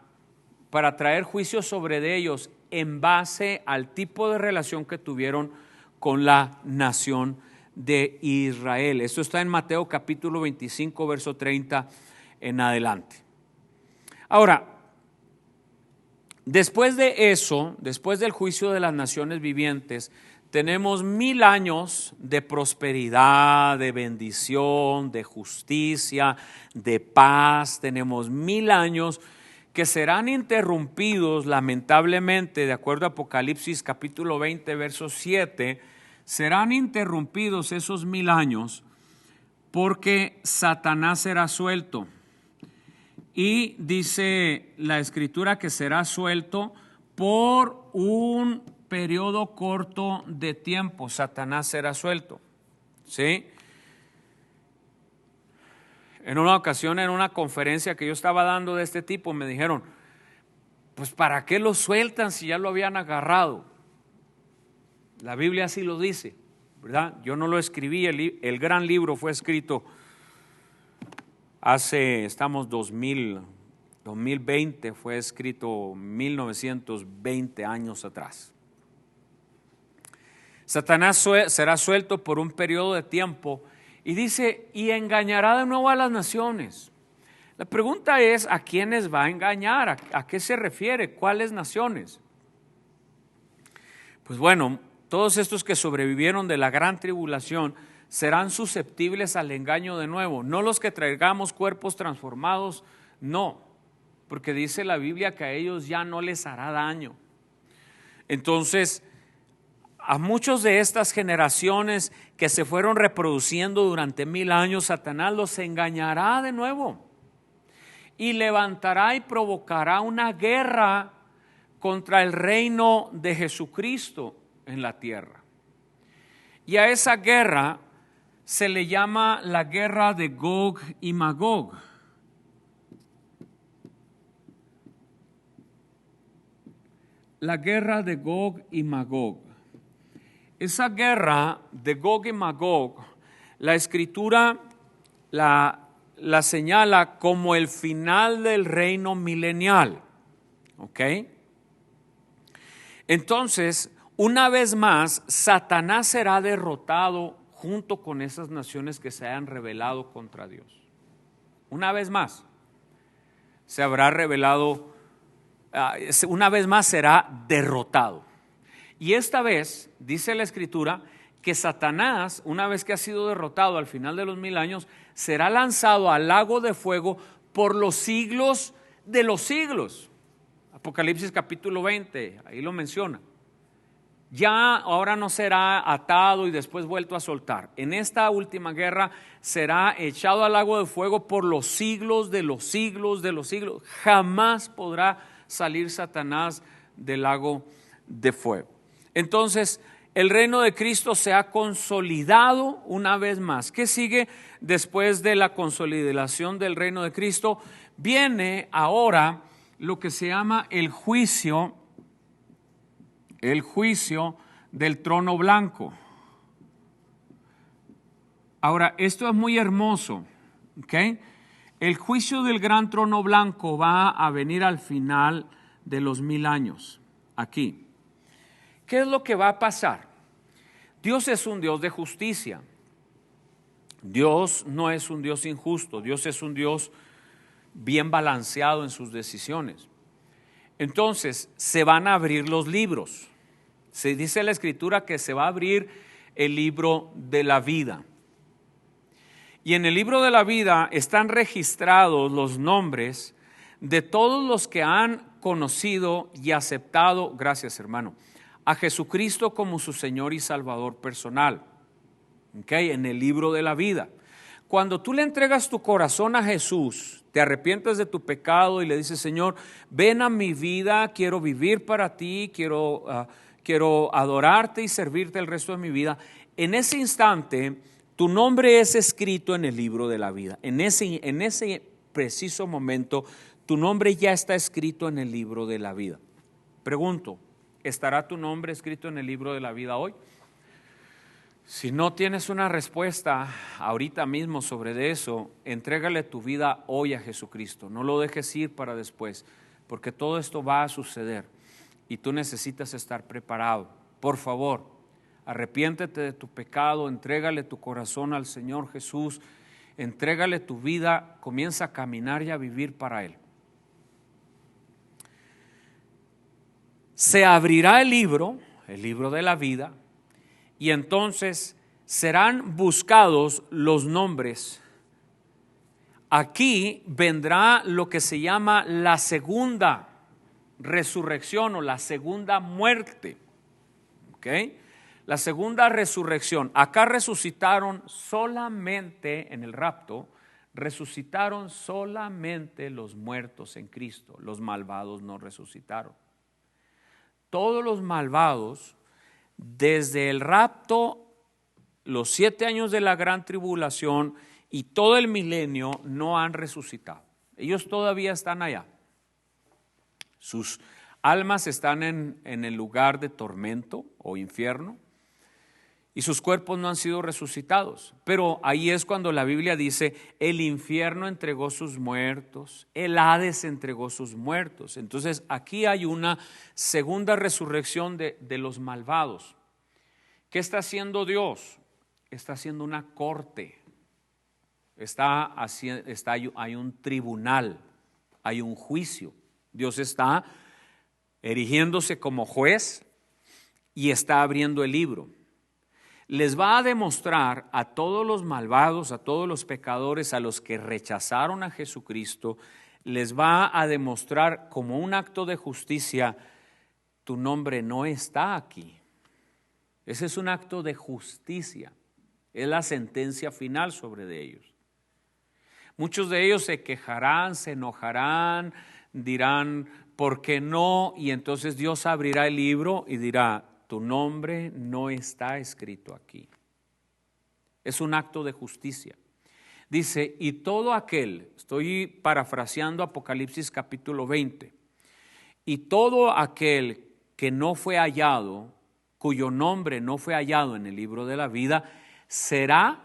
Speaker 1: traer juicio sobre ellos en base al tipo de relación que tuvieron con la nación de Israel. Esto está en Mateo capítulo 25, verso 30 en adelante. Ahora, después de eso, después del juicio de las naciones vivientes, tenemos 1000 años de prosperidad, de bendición, de justicia, de paz. Tenemos 1000 años que serán interrumpidos lamentablemente, de acuerdo a Apocalipsis capítulo 20, verso 7, serán interrumpidos esos 1000 años porque Satanás será suelto. Y dice la Escritura que será suelto por un periodo corto de tiempo. Satanás será suelto, ¿sí? En una ocasión, en una conferencia que yo estaba dando de este tipo, me dijeron: pues ¿para qué lo sueltan si ya lo habían agarrado? La Biblia así lo dice, ¿verdad? Yo no lo escribí, el gran libro fue escrito estamos 2020, fue escrito 1920 años atrás. Satanás será suelto por un periodo de tiempo, y dice: y engañará de nuevo a las naciones. La pregunta es: ¿a quiénes va a engañar? ¿A qué se refiere? ¿Cuáles naciones? Pues bueno, todos estos que sobrevivieron de la gran tribulación serán susceptibles al engaño de nuevo. No los que traigamos cuerpos transformados, no, porque dice la Biblia que a ellos ya no les hará daño. Entonces, a muchos de estas generaciones que se fueron reproduciendo durante 1000 años, Satanás los engañará de nuevo y levantará y provocará una guerra contra el reino de Jesucristo en la tierra. Y a esa guerra se le llama la guerra de Gog y Magog. La guerra de Gog y Magog. esa guerra de Gog y Magog, la Escritura la señala como el final del reino milenial. ¿Ok? Entonces, una vez más, Satanás será derrotado junto con esas naciones que se hayan rebelado contra Dios. Una vez más, se habrá revelado, una vez más será derrotado. Y esta vez, dice la Escritura, que Satanás, una vez que ha sido derrotado al final de los 1000 años, será lanzado al lago de fuego por los siglos de los siglos. Apocalipsis capítulo 20, ahí lo menciona. Ya ahora no será atado y después vuelto a soltar. En esta última guerra será echado al lago de fuego por los siglos de los siglos de los siglos. Jamás podrá salir Satanás del lago de fuego. Entonces, el reino de Cristo se ha consolidado una vez más. ¿Qué sigue después de la consolidación del reino de Cristo? Viene ahora lo que se llama el juicio del trono blanco. Ahora, esto es muy hermoso, ¿ok? El juicio del gran trono blanco va a venir al final de los 1000 años, aquí. ¿Qué es lo que va a pasar? Dios es un Dios de justicia. Dios no es un Dios injusto. Dios es un Dios bien balanceado en sus decisiones. Entonces, se van a abrir los libros. Se dice en la Escritura que se va a abrir el libro de la vida. Y en el libro de la vida están registrados los nombres de todos los que han conocido y aceptado, gracias hermano, a Jesucristo como su Señor y Salvador personal. ¿Okay? En el libro de la vida. Cuando tú le entregas tu corazón a Jesús, te arrepientes de tu pecado y le dices, Señor, ven a mi vida, quiero vivir para ti, quiero adorarte y servirte el resto de mi vida. En ese instante, tu nombre es escrito en el libro de la vida. En ese preciso momento, tu nombre ya está escrito en el libro de la vida. Pregunto, ¿estará tu nombre escrito en el libro de la vida hoy? Si no tienes una respuesta ahorita mismo sobre eso, entrégale tu vida hoy a Jesucristo. No lo dejes ir para después, porque todo esto va a suceder y tú necesitas estar preparado. Por favor, arrepiéntete de tu pecado, entrégale tu corazón al Señor Jesús, entrégale tu vida, comienza a caminar y a vivir para Él. Se abrirá el libro de la vida, y entonces serán buscados los nombres. Aquí vendrá lo que se llama la segunda resurrección o la segunda muerte. ¿Ok? La segunda resurrección. Acá resucitaron solamente en el rapto, resucitaron solamente los muertos en Cristo. Los malvados no resucitaron. Todos los malvados, desde el rapto, los 7 años de la gran tribulación y todo el milenio, no han resucitado. Ellos todavía están allá. Sus almas están en el lugar de tormento o infierno y sus cuerpos no han sido resucitados. Pero ahí es cuando la Biblia dice, el infierno entregó sus muertos, el Hades entregó sus muertos. Entonces aquí hay una segunda resurrección de los malvados. ¿Qué está haciendo Dios? Está haciendo una corte. Hay un tribunal, hay un juicio. Dios está erigiéndose como juez y está abriendo el libro. Les va a demostrar a todos los malvados, a todos los pecadores, a los que rechazaron a Jesucristo, les va a demostrar como un acto de justicia, tu nombre no está aquí. Ese es un acto de justicia, es la sentencia final sobre de ellos. Muchos de ellos se quejarán, se enojarán, dirán, ¿por qué no? Y entonces Dios abrirá el libro y dirá, tu nombre no está escrito aquí. Es un acto de justicia. Dice, y todo aquel, estoy parafraseando Apocalipsis capítulo 20, y todo aquel que no fue hallado cuyo nombre no fue hallado en el libro de la vida, será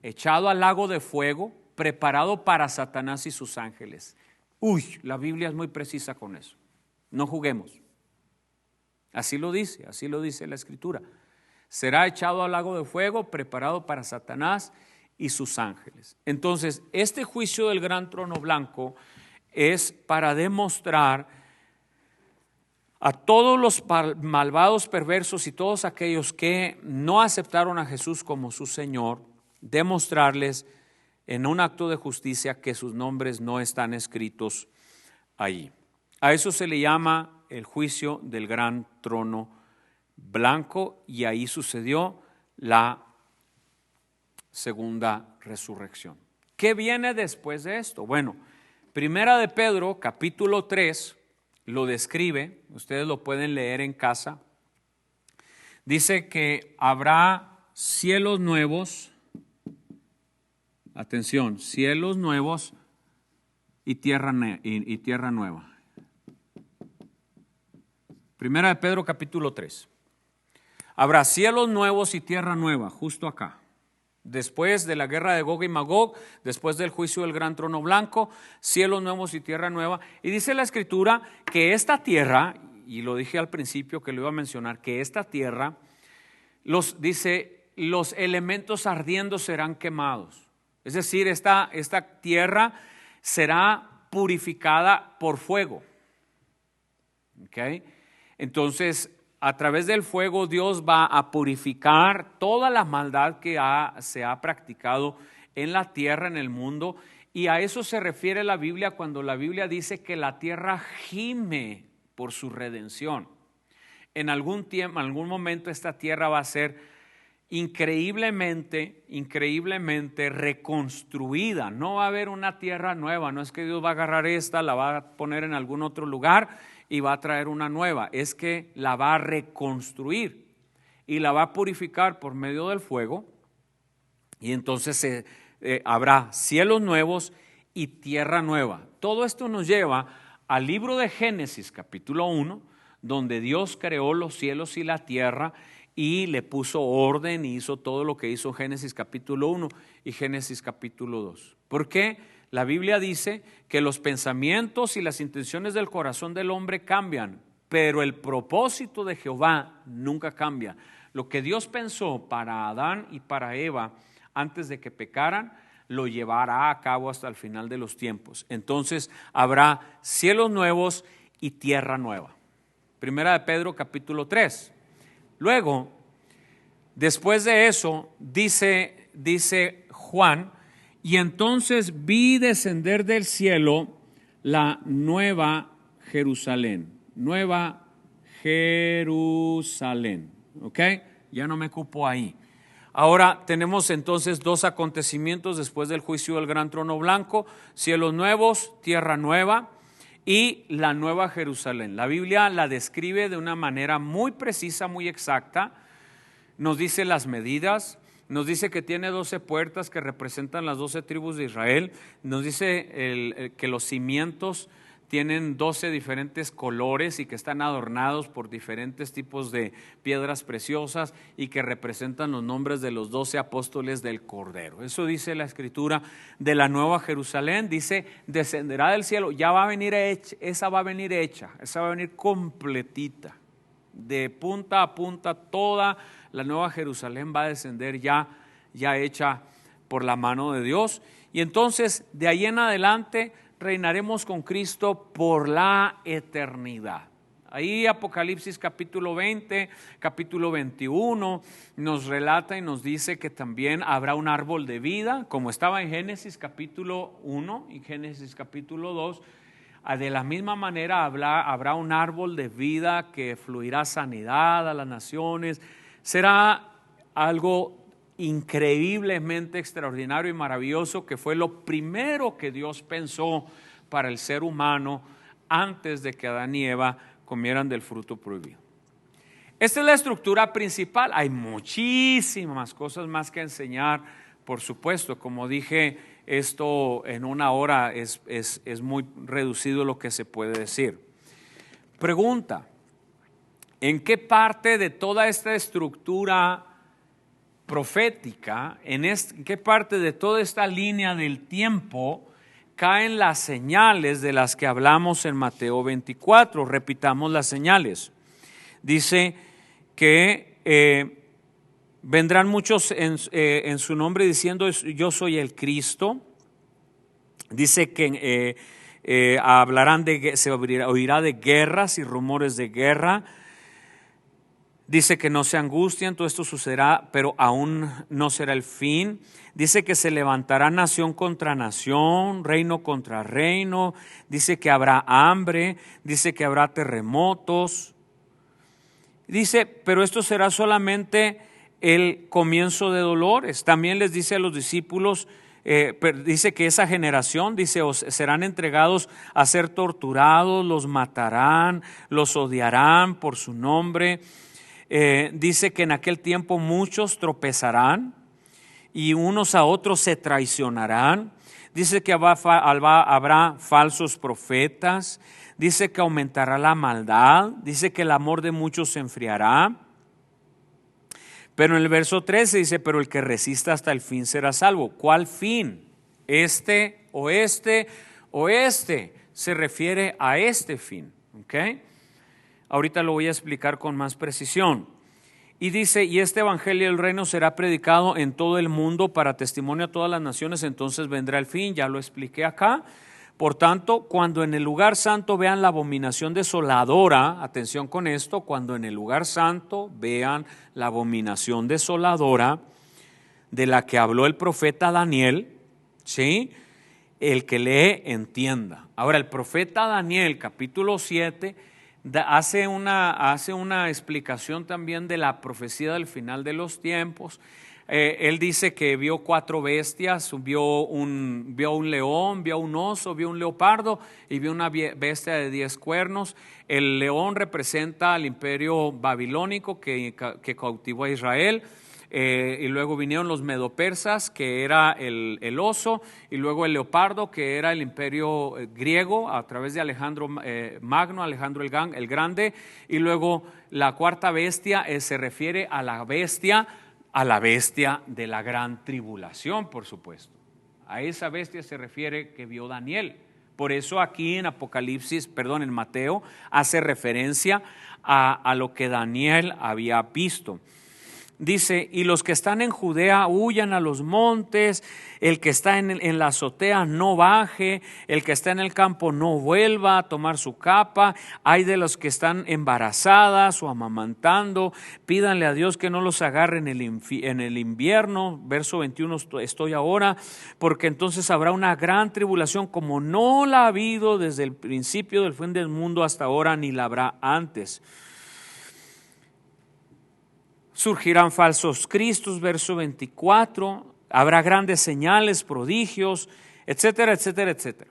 Speaker 1: echado al lago de fuego, preparado para Satanás y sus ángeles. Uy, la Biblia es muy precisa con eso. No juguemos. Así lo dice la Escritura. Será echado al lago de fuego, preparado para Satanás y sus ángeles. Entonces, este juicio del gran trono blanco es para demostrar a todos los malvados, perversos y todos aquellos que no aceptaron a Jesús como su Señor, demostrarles en un acto de justicia que sus nombres no están escritos allí. A eso se le llama el juicio del gran trono blanco, y ahí sucedió la segunda resurrección. ¿Qué viene después de esto? Bueno, Primera de Pedro, capítulo 3, lo describe, ustedes lo pueden leer en casa. Dice que habrá cielos nuevos, atención, cielos nuevos y tierra nueva. Primera de Pedro capítulo 3. Habrá cielos nuevos y tierra nueva, justo acá. Después de la guerra de Gog y Magog, después del juicio del gran trono blanco, cielos nuevos y tierra nueva. Y dice la Escritura que esta tierra, y lo dije al principio que lo iba a mencionar, que esta tierra, dice, los elementos ardiendo serán quemados. Es decir, esta tierra será purificada por fuego. ¿Okay? Entonces, a través del fuego Dios va a purificar toda la maldad que se ha practicado en la tierra, en el mundo, y a eso se refiere la Biblia cuando la Biblia dice que la tierra gime por su redención. En algún tiempo, en algún momento esta tierra va a ser increíblemente reconstruida. No va a haber una tierra nueva, no es que Dios va a agarrar esta, la va a poner en algún otro lugar y va a traer una nueva, es que la va a reconstruir y la va a purificar por medio del fuego, y entonces habrá cielos nuevos y tierra nueva. Todo esto nos lleva al libro de Génesis capítulo 1, donde Dios creó los cielos y la tierra y le puso orden y hizo todo lo que hizo Génesis capítulo 1 y Génesis capítulo 2. ¿Por qué? La Biblia dice que los pensamientos y las intenciones del corazón del hombre cambian, pero el propósito de Jehová nunca cambia. Lo que Dios pensó para Adán y para Eva antes de que pecaran, lo llevará a cabo hasta el final de los tiempos. Entonces habrá cielos nuevos y tierra nueva. Primera de Pedro capítulo 3. Luego, después de eso, dice Juan: y entonces vi descender del cielo la nueva Jerusalén. Nueva Jerusalén. ¿Ok? Ya no me cupo ahí. Ahora tenemos entonces dos acontecimientos después del juicio del gran trono blanco: cielos nuevos, tierra nueva y la nueva Jerusalén. La Biblia la describe de una manera muy precisa, muy exacta. Nos dice las medidas. Nos dice que tiene 12 puertas que representan las 12 tribus de Israel. Nos dice que los cimientos tienen 12 diferentes colores y que están adornados por diferentes tipos de piedras preciosas y que representan los nombres de los 12 apóstoles del Cordero. Eso dice la Escritura de la nueva Jerusalén. Dice, descenderá del cielo. Ya va a venir hecha, esa va a venir completita. De punta a punta, toda la nueva Jerusalén va a descender ya hecha por la mano de Dios. Y entonces de ahí en adelante reinaremos con Cristo por la eternidad. Ahí Apocalipsis capítulo 20, capítulo 21 nos relata y nos dice que también habrá un árbol de vida, como estaba en Génesis capítulo 1 y Génesis capítulo 2. De la misma manera habrá un árbol de vida que fluirá sanidad a las naciones. Será algo increíblemente extraordinario y maravilloso, que fue lo primero que Dios pensó para el ser humano antes de que Adán y Eva comieran del fruto prohibido. Esta es la estructura principal. Hay muchísimas cosas más que enseñar, por supuesto. Como dije, esto en una hora es muy reducido lo que se puede decir. Pregunta: ¿En qué parte de toda esta estructura profética, en qué parte de toda esta línea del tiempo caen las señales de las que hablamos en Mateo 24? Repitamos las señales. Dice que vendrán muchos en su nombre diciendo yo soy el Cristo. Dice que se oirá de guerras y rumores de guerra. Dice que no se angustien, todo esto sucederá, pero aún no será el fin. Dice que se levantará nación contra nación, reino contra reino. Dice que habrá hambre, dice que habrá terremotos. Dice, pero esto será solamente el comienzo de dolores. También les dice a los discípulos, dice que esa generación, dice, serán entregados a ser torturados, los matarán, los odiarán por su nombre. Dice que en aquel tiempo muchos tropezarán y unos a otros se traicionarán. Dice que habrá falsos profetas. Dice que aumentará la maldad. Dice que el amor de muchos se enfriará. Pero en el verso 13 dice, pero el que resista hasta el fin será salvo. ¿Cuál fin? ¿Este o este o este? Se refiere a este fin. ¿Ok? Ahorita lo voy a explicar con más precisión. Y dice, y este evangelio del reino será predicado en todo el mundo para testimonio a todas las naciones, entonces vendrá el fin, ya lo expliqué acá. Por tanto, cuando en el lugar santo vean la abominación desoladora, atención con esto, cuando en el lugar santo vean la abominación desoladora de la que habló el profeta Daniel, ¿sí? El que lee entienda. Ahora, el profeta Daniel, capítulo 7, hace una explicación también de la profecía del final de los tiempos. Él dice que vio 4 bestias, vio un león, vio un oso, vio un leopardo y vio una bestia de 10 cuernos. El león representa al imperio babilónico que cautivó a Israel. Y luego vinieron los medopersas, que era el oso, y luego el leopardo, que era el imperio griego a través de Alejandro Magno, Alejandro el Grande, y luego la 4ª bestia se refiere a la bestia de la gran tribulación, por supuesto. A esa bestia se refiere que vio Daniel. Por eso aquí en en Mateo hace referencia a lo que Daniel había visto. Dice, y los que están en Judea huyan a los montes, el que está en la azotea no baje, el que está en el campo no vuelva a tomar su capa. Hay de los que están embarazadas o amamantando, pídanle a Dios que no los agarre en el invierno. Verso 21 estoy ahora, porque entonces habrá una gran tribulación como no la ha habido desde el principio del fin del mundo hasta ahora, ni la habrá antes. Surgirán falsos cristos, verso 24, habrá grandes señales, prodigios, etcétera, etcétera, etcétera.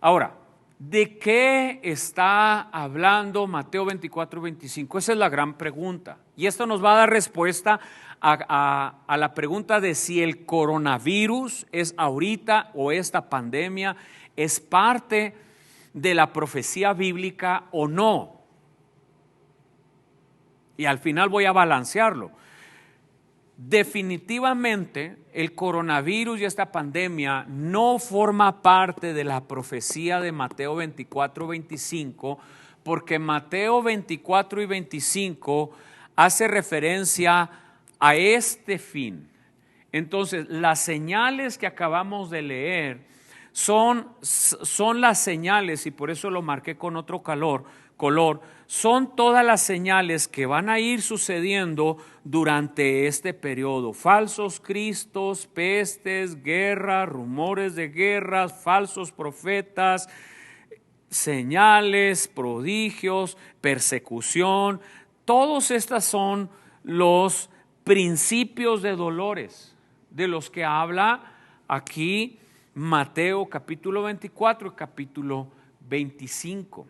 Speaker 1: Ahora, ¿de qué está hablando Mateo 24, 25? Esa es la gran pregunta. Y esto nos va a dar respuesta a la pregunta de si el coronavirus es ahorita o esta pandemia es parte de la profecía bíblica o no. Y al final voy a balancearlo. Definitivamente el coronavirus y esta pandemia no forma parte de la profecía de Mateo 24, 25, porque Mateo 24 y 25 hace referencia a este fin. Entonces, las señales que acabamos de leer son las señales, y por eso lo marqué con otro color, son todas las señales que van a ir sucediendo durante este periodo. Falsos cristos, pestes, guerra, rumores de guerras, falsos profetas, señales, prodigios, persecución. Todos estos son los principios de dolores de los que habla aquí Mateo capítulo 24 y capítulo 25.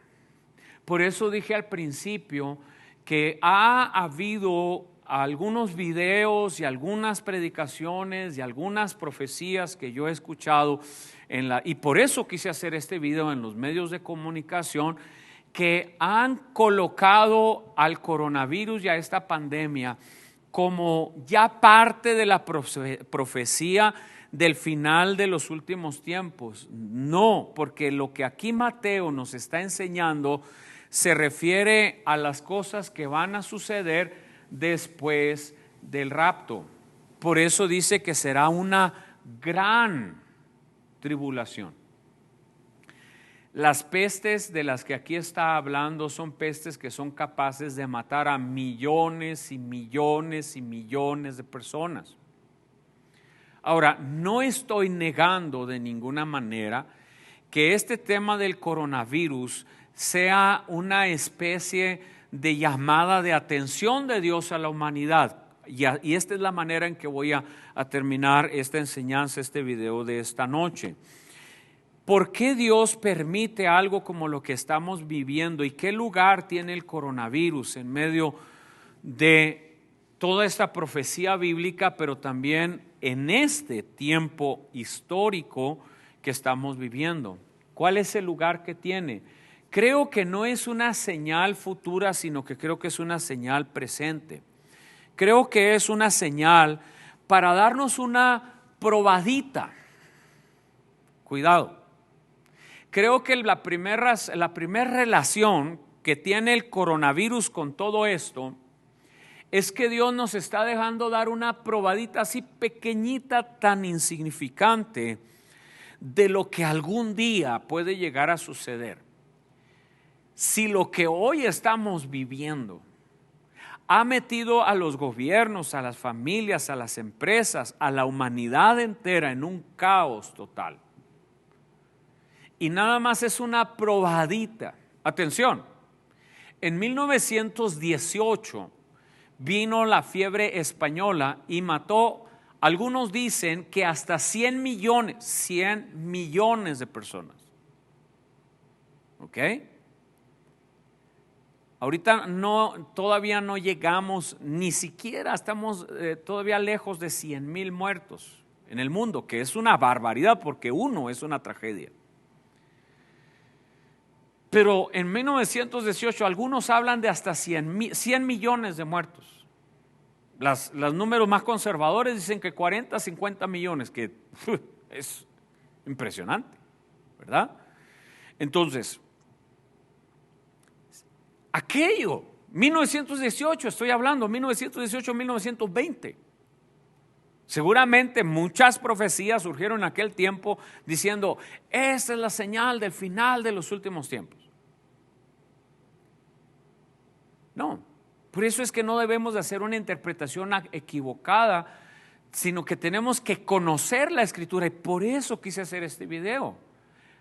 Speaker 1: Por eso dije al principio que ha habido algunos videos y algunas predicaciones y algunas profecías que yo he escuchado y por eso quise hacer este video en los medios de comunicación, que han colocado al coronavirus y a esta pandemia como ya parte de la profecía del final de los últimos tiempos. No, porque lo que aquí Mateo nos está enseñando se refiere a las cosas que van a suceder después del rapto. Por eso dice que será una gran tribulación. Las pestes de las que aquí está hablando son pestes que son capaces de matar a millones y millones y millones de personas. Ahora, no estoy negando de ninguna manera que este tema del coronavirus sea una especie de llamada de atención de Dios a la humanidad. Y esta es la manera en que voy a terminar esta enseñanza, este video de esta noche. ¿Por qué Dios permite algo como lo que estamos viviendo? ¿Y qué lugar tiene el coronavirus en medio de toda esta profecía bíblica, pero también en este tiempo histórico que estamos viviendo? ¿Cuál es el lugar que tiene? Creo que no es una señal futura, sino que creo que es una señal presente. Creo que es una señal para darnos una probadita. Cuidado. Creo que la primera relación que tiene el coronavirus con todo esto es que Dios nos está dejando dar una probadita así pequeñita, tan insignificante, de lo que algún día puede llegar a suceder. Si lo que hoy estamos viviendo ha metido a los gobiernos, a las familias, a las empresas, a la humanidad entera en un caos total, y nada más es una probadita. Atención, en 1918 vino la fiebre española y mató, algunos dicen que hasta 100 millones de personas. ¿Ok? Ahorita todavía no llegamos, ni siquiera estamos todavía lejos de 100,000 muertos en el mundo, que es una barbaridad porque uno es una tragedia. Pero en 1918 algunos hablan de hasta 100 millones de muertos. Los números más conservadores dicen que 40, 50 millones, que es impresionante, ¿verdad? Entonces, aquello, 1918, estoy hablando, 1918, 1920. Seguramente muchas profecías surgieron en aquel tiempo diciendo, esta es la señal del final de los últimos tiempos. No, por eso es que no debemos de hacer una interpretación equivocada, sino que tenemos que conocer la Escritura, y por eso quise hacer este video,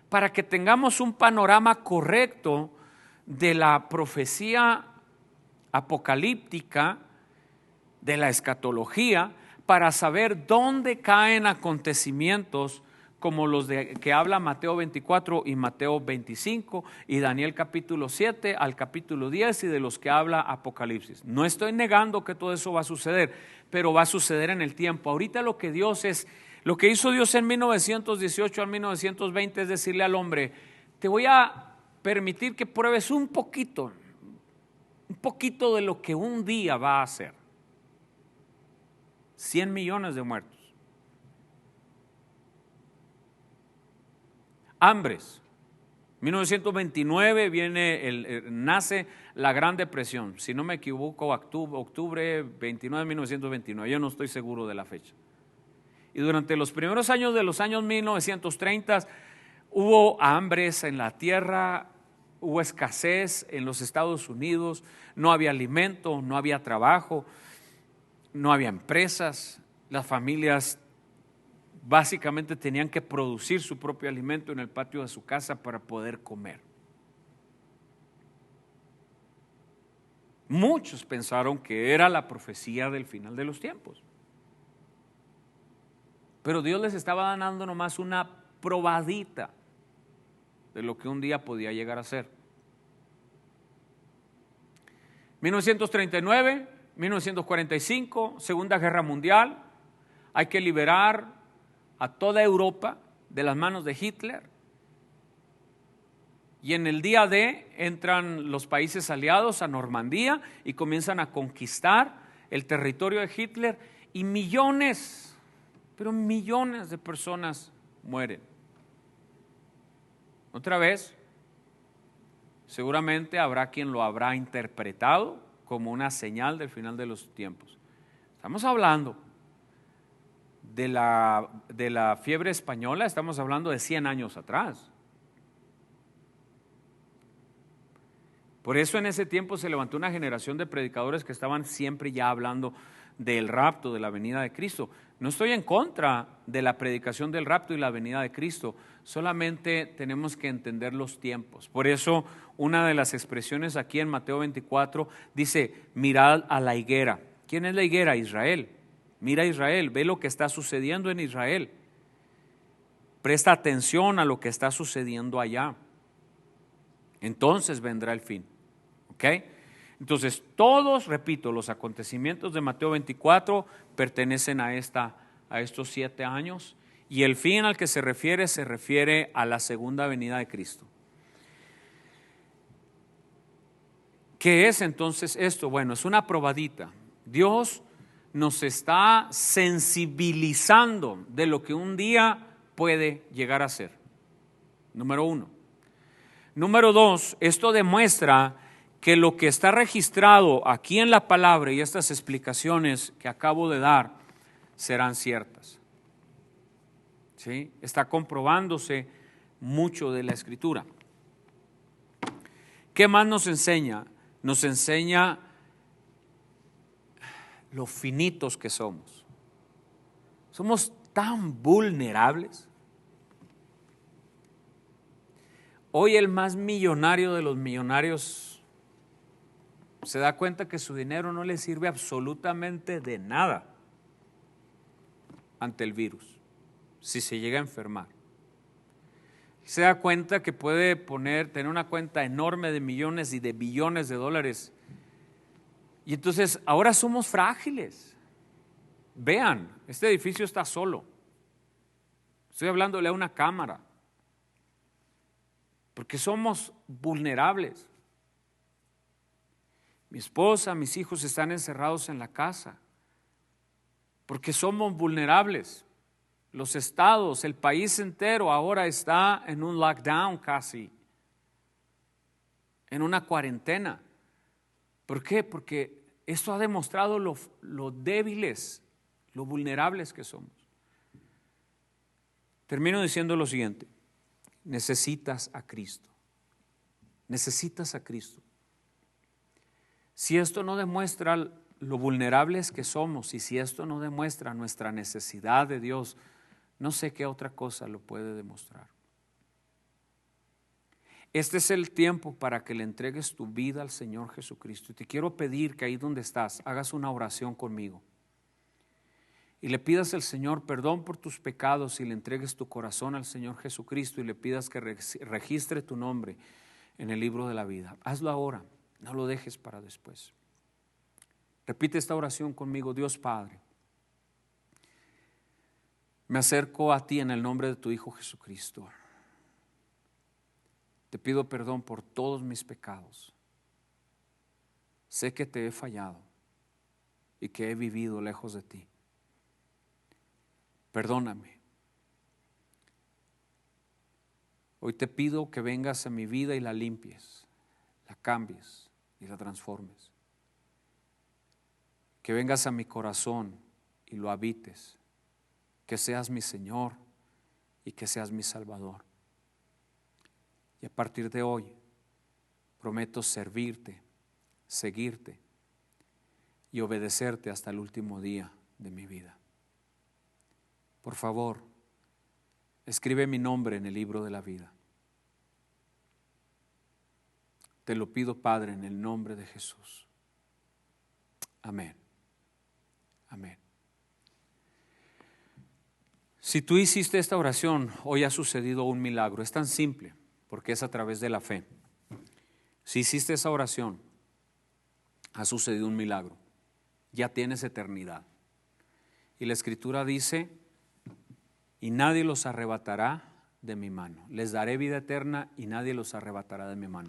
Speaker 1: para que tengamos un panorama correcto de la profecía apocalíptica, de la escatología, para saber dónde caen acontecimientos como los de que habla Mateo 24 y Mateo 25 y Daniel capítulo 7 al capítulo 10 y de los que habla Apocalipsis. No estoy negando que todo eso va a suceder, pero va a suceder en el tiempo. Ahorita lo que hizo Dios en 1918 al 1920 es decirle al hombre, te voy a permitir que pruebes un poquito de lo que un día va a hacer. 100 millones de muertos. Hambres. 1929 nace la Gran Depresión. Si no me equivoco, octubre 29 de 1929. Yo no estoy seguro de la fecha. Y durante los primeros años de los años 1930 hubo hambres en la tierra, hubo escasez en los Estados Unidos, no había alimento, no había trabajo, no había empresas, las familias básicamente tenían que producir su propio alimento en el patio de su casa para poder comer. Muchos pensaron que era la profecía del final de los tiempos, pero Dios les estaba dando nomás una probadita de lo que un día podía llegar a ser. 1939, 1945, Segunda Guerra Mundial, hay que liberar a toda Europa de las manos de Hitler. Y en el día D entran los países aliados a Normandía y comienzan a conquistar el territorio de Hitler y millones, pero millones de personas mueren. Otra vez, seguramente habrá quien lo habrá interpretado como una señal del final de los tiempos. Estamos hablando de la fiebre española, estamos hablando de 100 años atrás. Por eso en ese tiempo se levantó una generación de predicadores que estaban siempre ya hablando del rapto, de la venida de Cristo. No estoy en contra de la predicación del rapto y la venida de Cristo, solamente tenemos que entender los tiempos. Por eso una de las expresiones aquí en Mateo 24 dice, mirad a la higuera. ¿Quién es la higuera? Israel. Mira a Israel, ve lo que está sucediendo en Israel. Presta atención a lo que está sucediendo allá. Entonces vendrá el fin. ¿Ok? Entonces todos, repito, los acontecimientos de Mateo 24 pertenecen a estos 7 años y el fin al que se refiere a la segunda venida de Cristo. ¿Qué es entonces esto? Bueno, es una probadita. Dios nos está sensibilizando de lo que un día puede llegar a ser. Número 1. Número 2, esto demuestra que lo que está registrado aquí en la palabra y estas explicaciones que acabo de dar serán ciertas. ¿Sí? Está comprobándose mucho de la Escritura. ¿Qué más nos enseña? Nos enseña lo finitos que somos. Somos tan vulnerables. Hoy el más millonario de los millonarios se da cuenta que su dinero no le sirve absolutamente de nada ante el virus, si se llega a enfermar. Se da cuenta que puede tener una cuenta enorme de millones y de billones de dólares. Y entonces ahora somos frágiles. Vean, este edificio está solo. Estoy hablándole a una cámara. Porque somos vulnerables. Mi esposa, mis hijos están encerrados en la casa. Porque somos vulnerables. Los estados, el país entero ahora está en un lockdown casi. En una cuarentena. ¿Por qué? Porque esto ha demostrado lo débiles, lo vulnerables que somos. Termino diciendo lo siguiente. Necesitas a Cristo. Necesitas a Cristo. Si esto no demuestra lo vulnerables que somos y si esto no demuestra nuestra necesidad de Dios, no sé qué otra cosa lo puede demostrar. Este es el tiempo para que le entregues tu vida al Señor Jesucristo. Y te quiero pedir que ahí donde estás, hagas una oración conmigo. Y le pidas al Señor perdón por tus pecados y le entregues tu corazón al Señor Jesucristo y le pidas que registre tu nombre en el libro de la vida. Hazlo ahora, no lo dejes para después. Repite esta oración conmigo. Dios Padre, me acerco a ti en el nombre de tu Hijo Jesucristo. Te pido perdón por todos mis pecados. Sé que te he fallado y que he vivido lejos de ti. Perdóname. Hoy te pido que vengas a mi vida y la limpies, la cambies y la transformes. Que vengas a mi corazón y lo habites. Que seas mi Señor y que seas mi Salvador. Y a partir de hoy prometo servirte, seguirte y obedecerte hasta el último día de mi vida. Por favor, escribe mi nombre en el libro de la vida. Te lo pido, Padre, en el nombre de Jesús. Amén. Amén. Si tú hiciste esta oración, hoy ha sucedido un milagro. Es tan simple, porque es a través de la fe. Si hiciste esa oración, ha sucedido un milagro. Ya tienes eternidad. Y la Escritura dice, y nadie los arrebatará de mi mano. Les daré vida eterna y nadie los arrebatará de mi mano.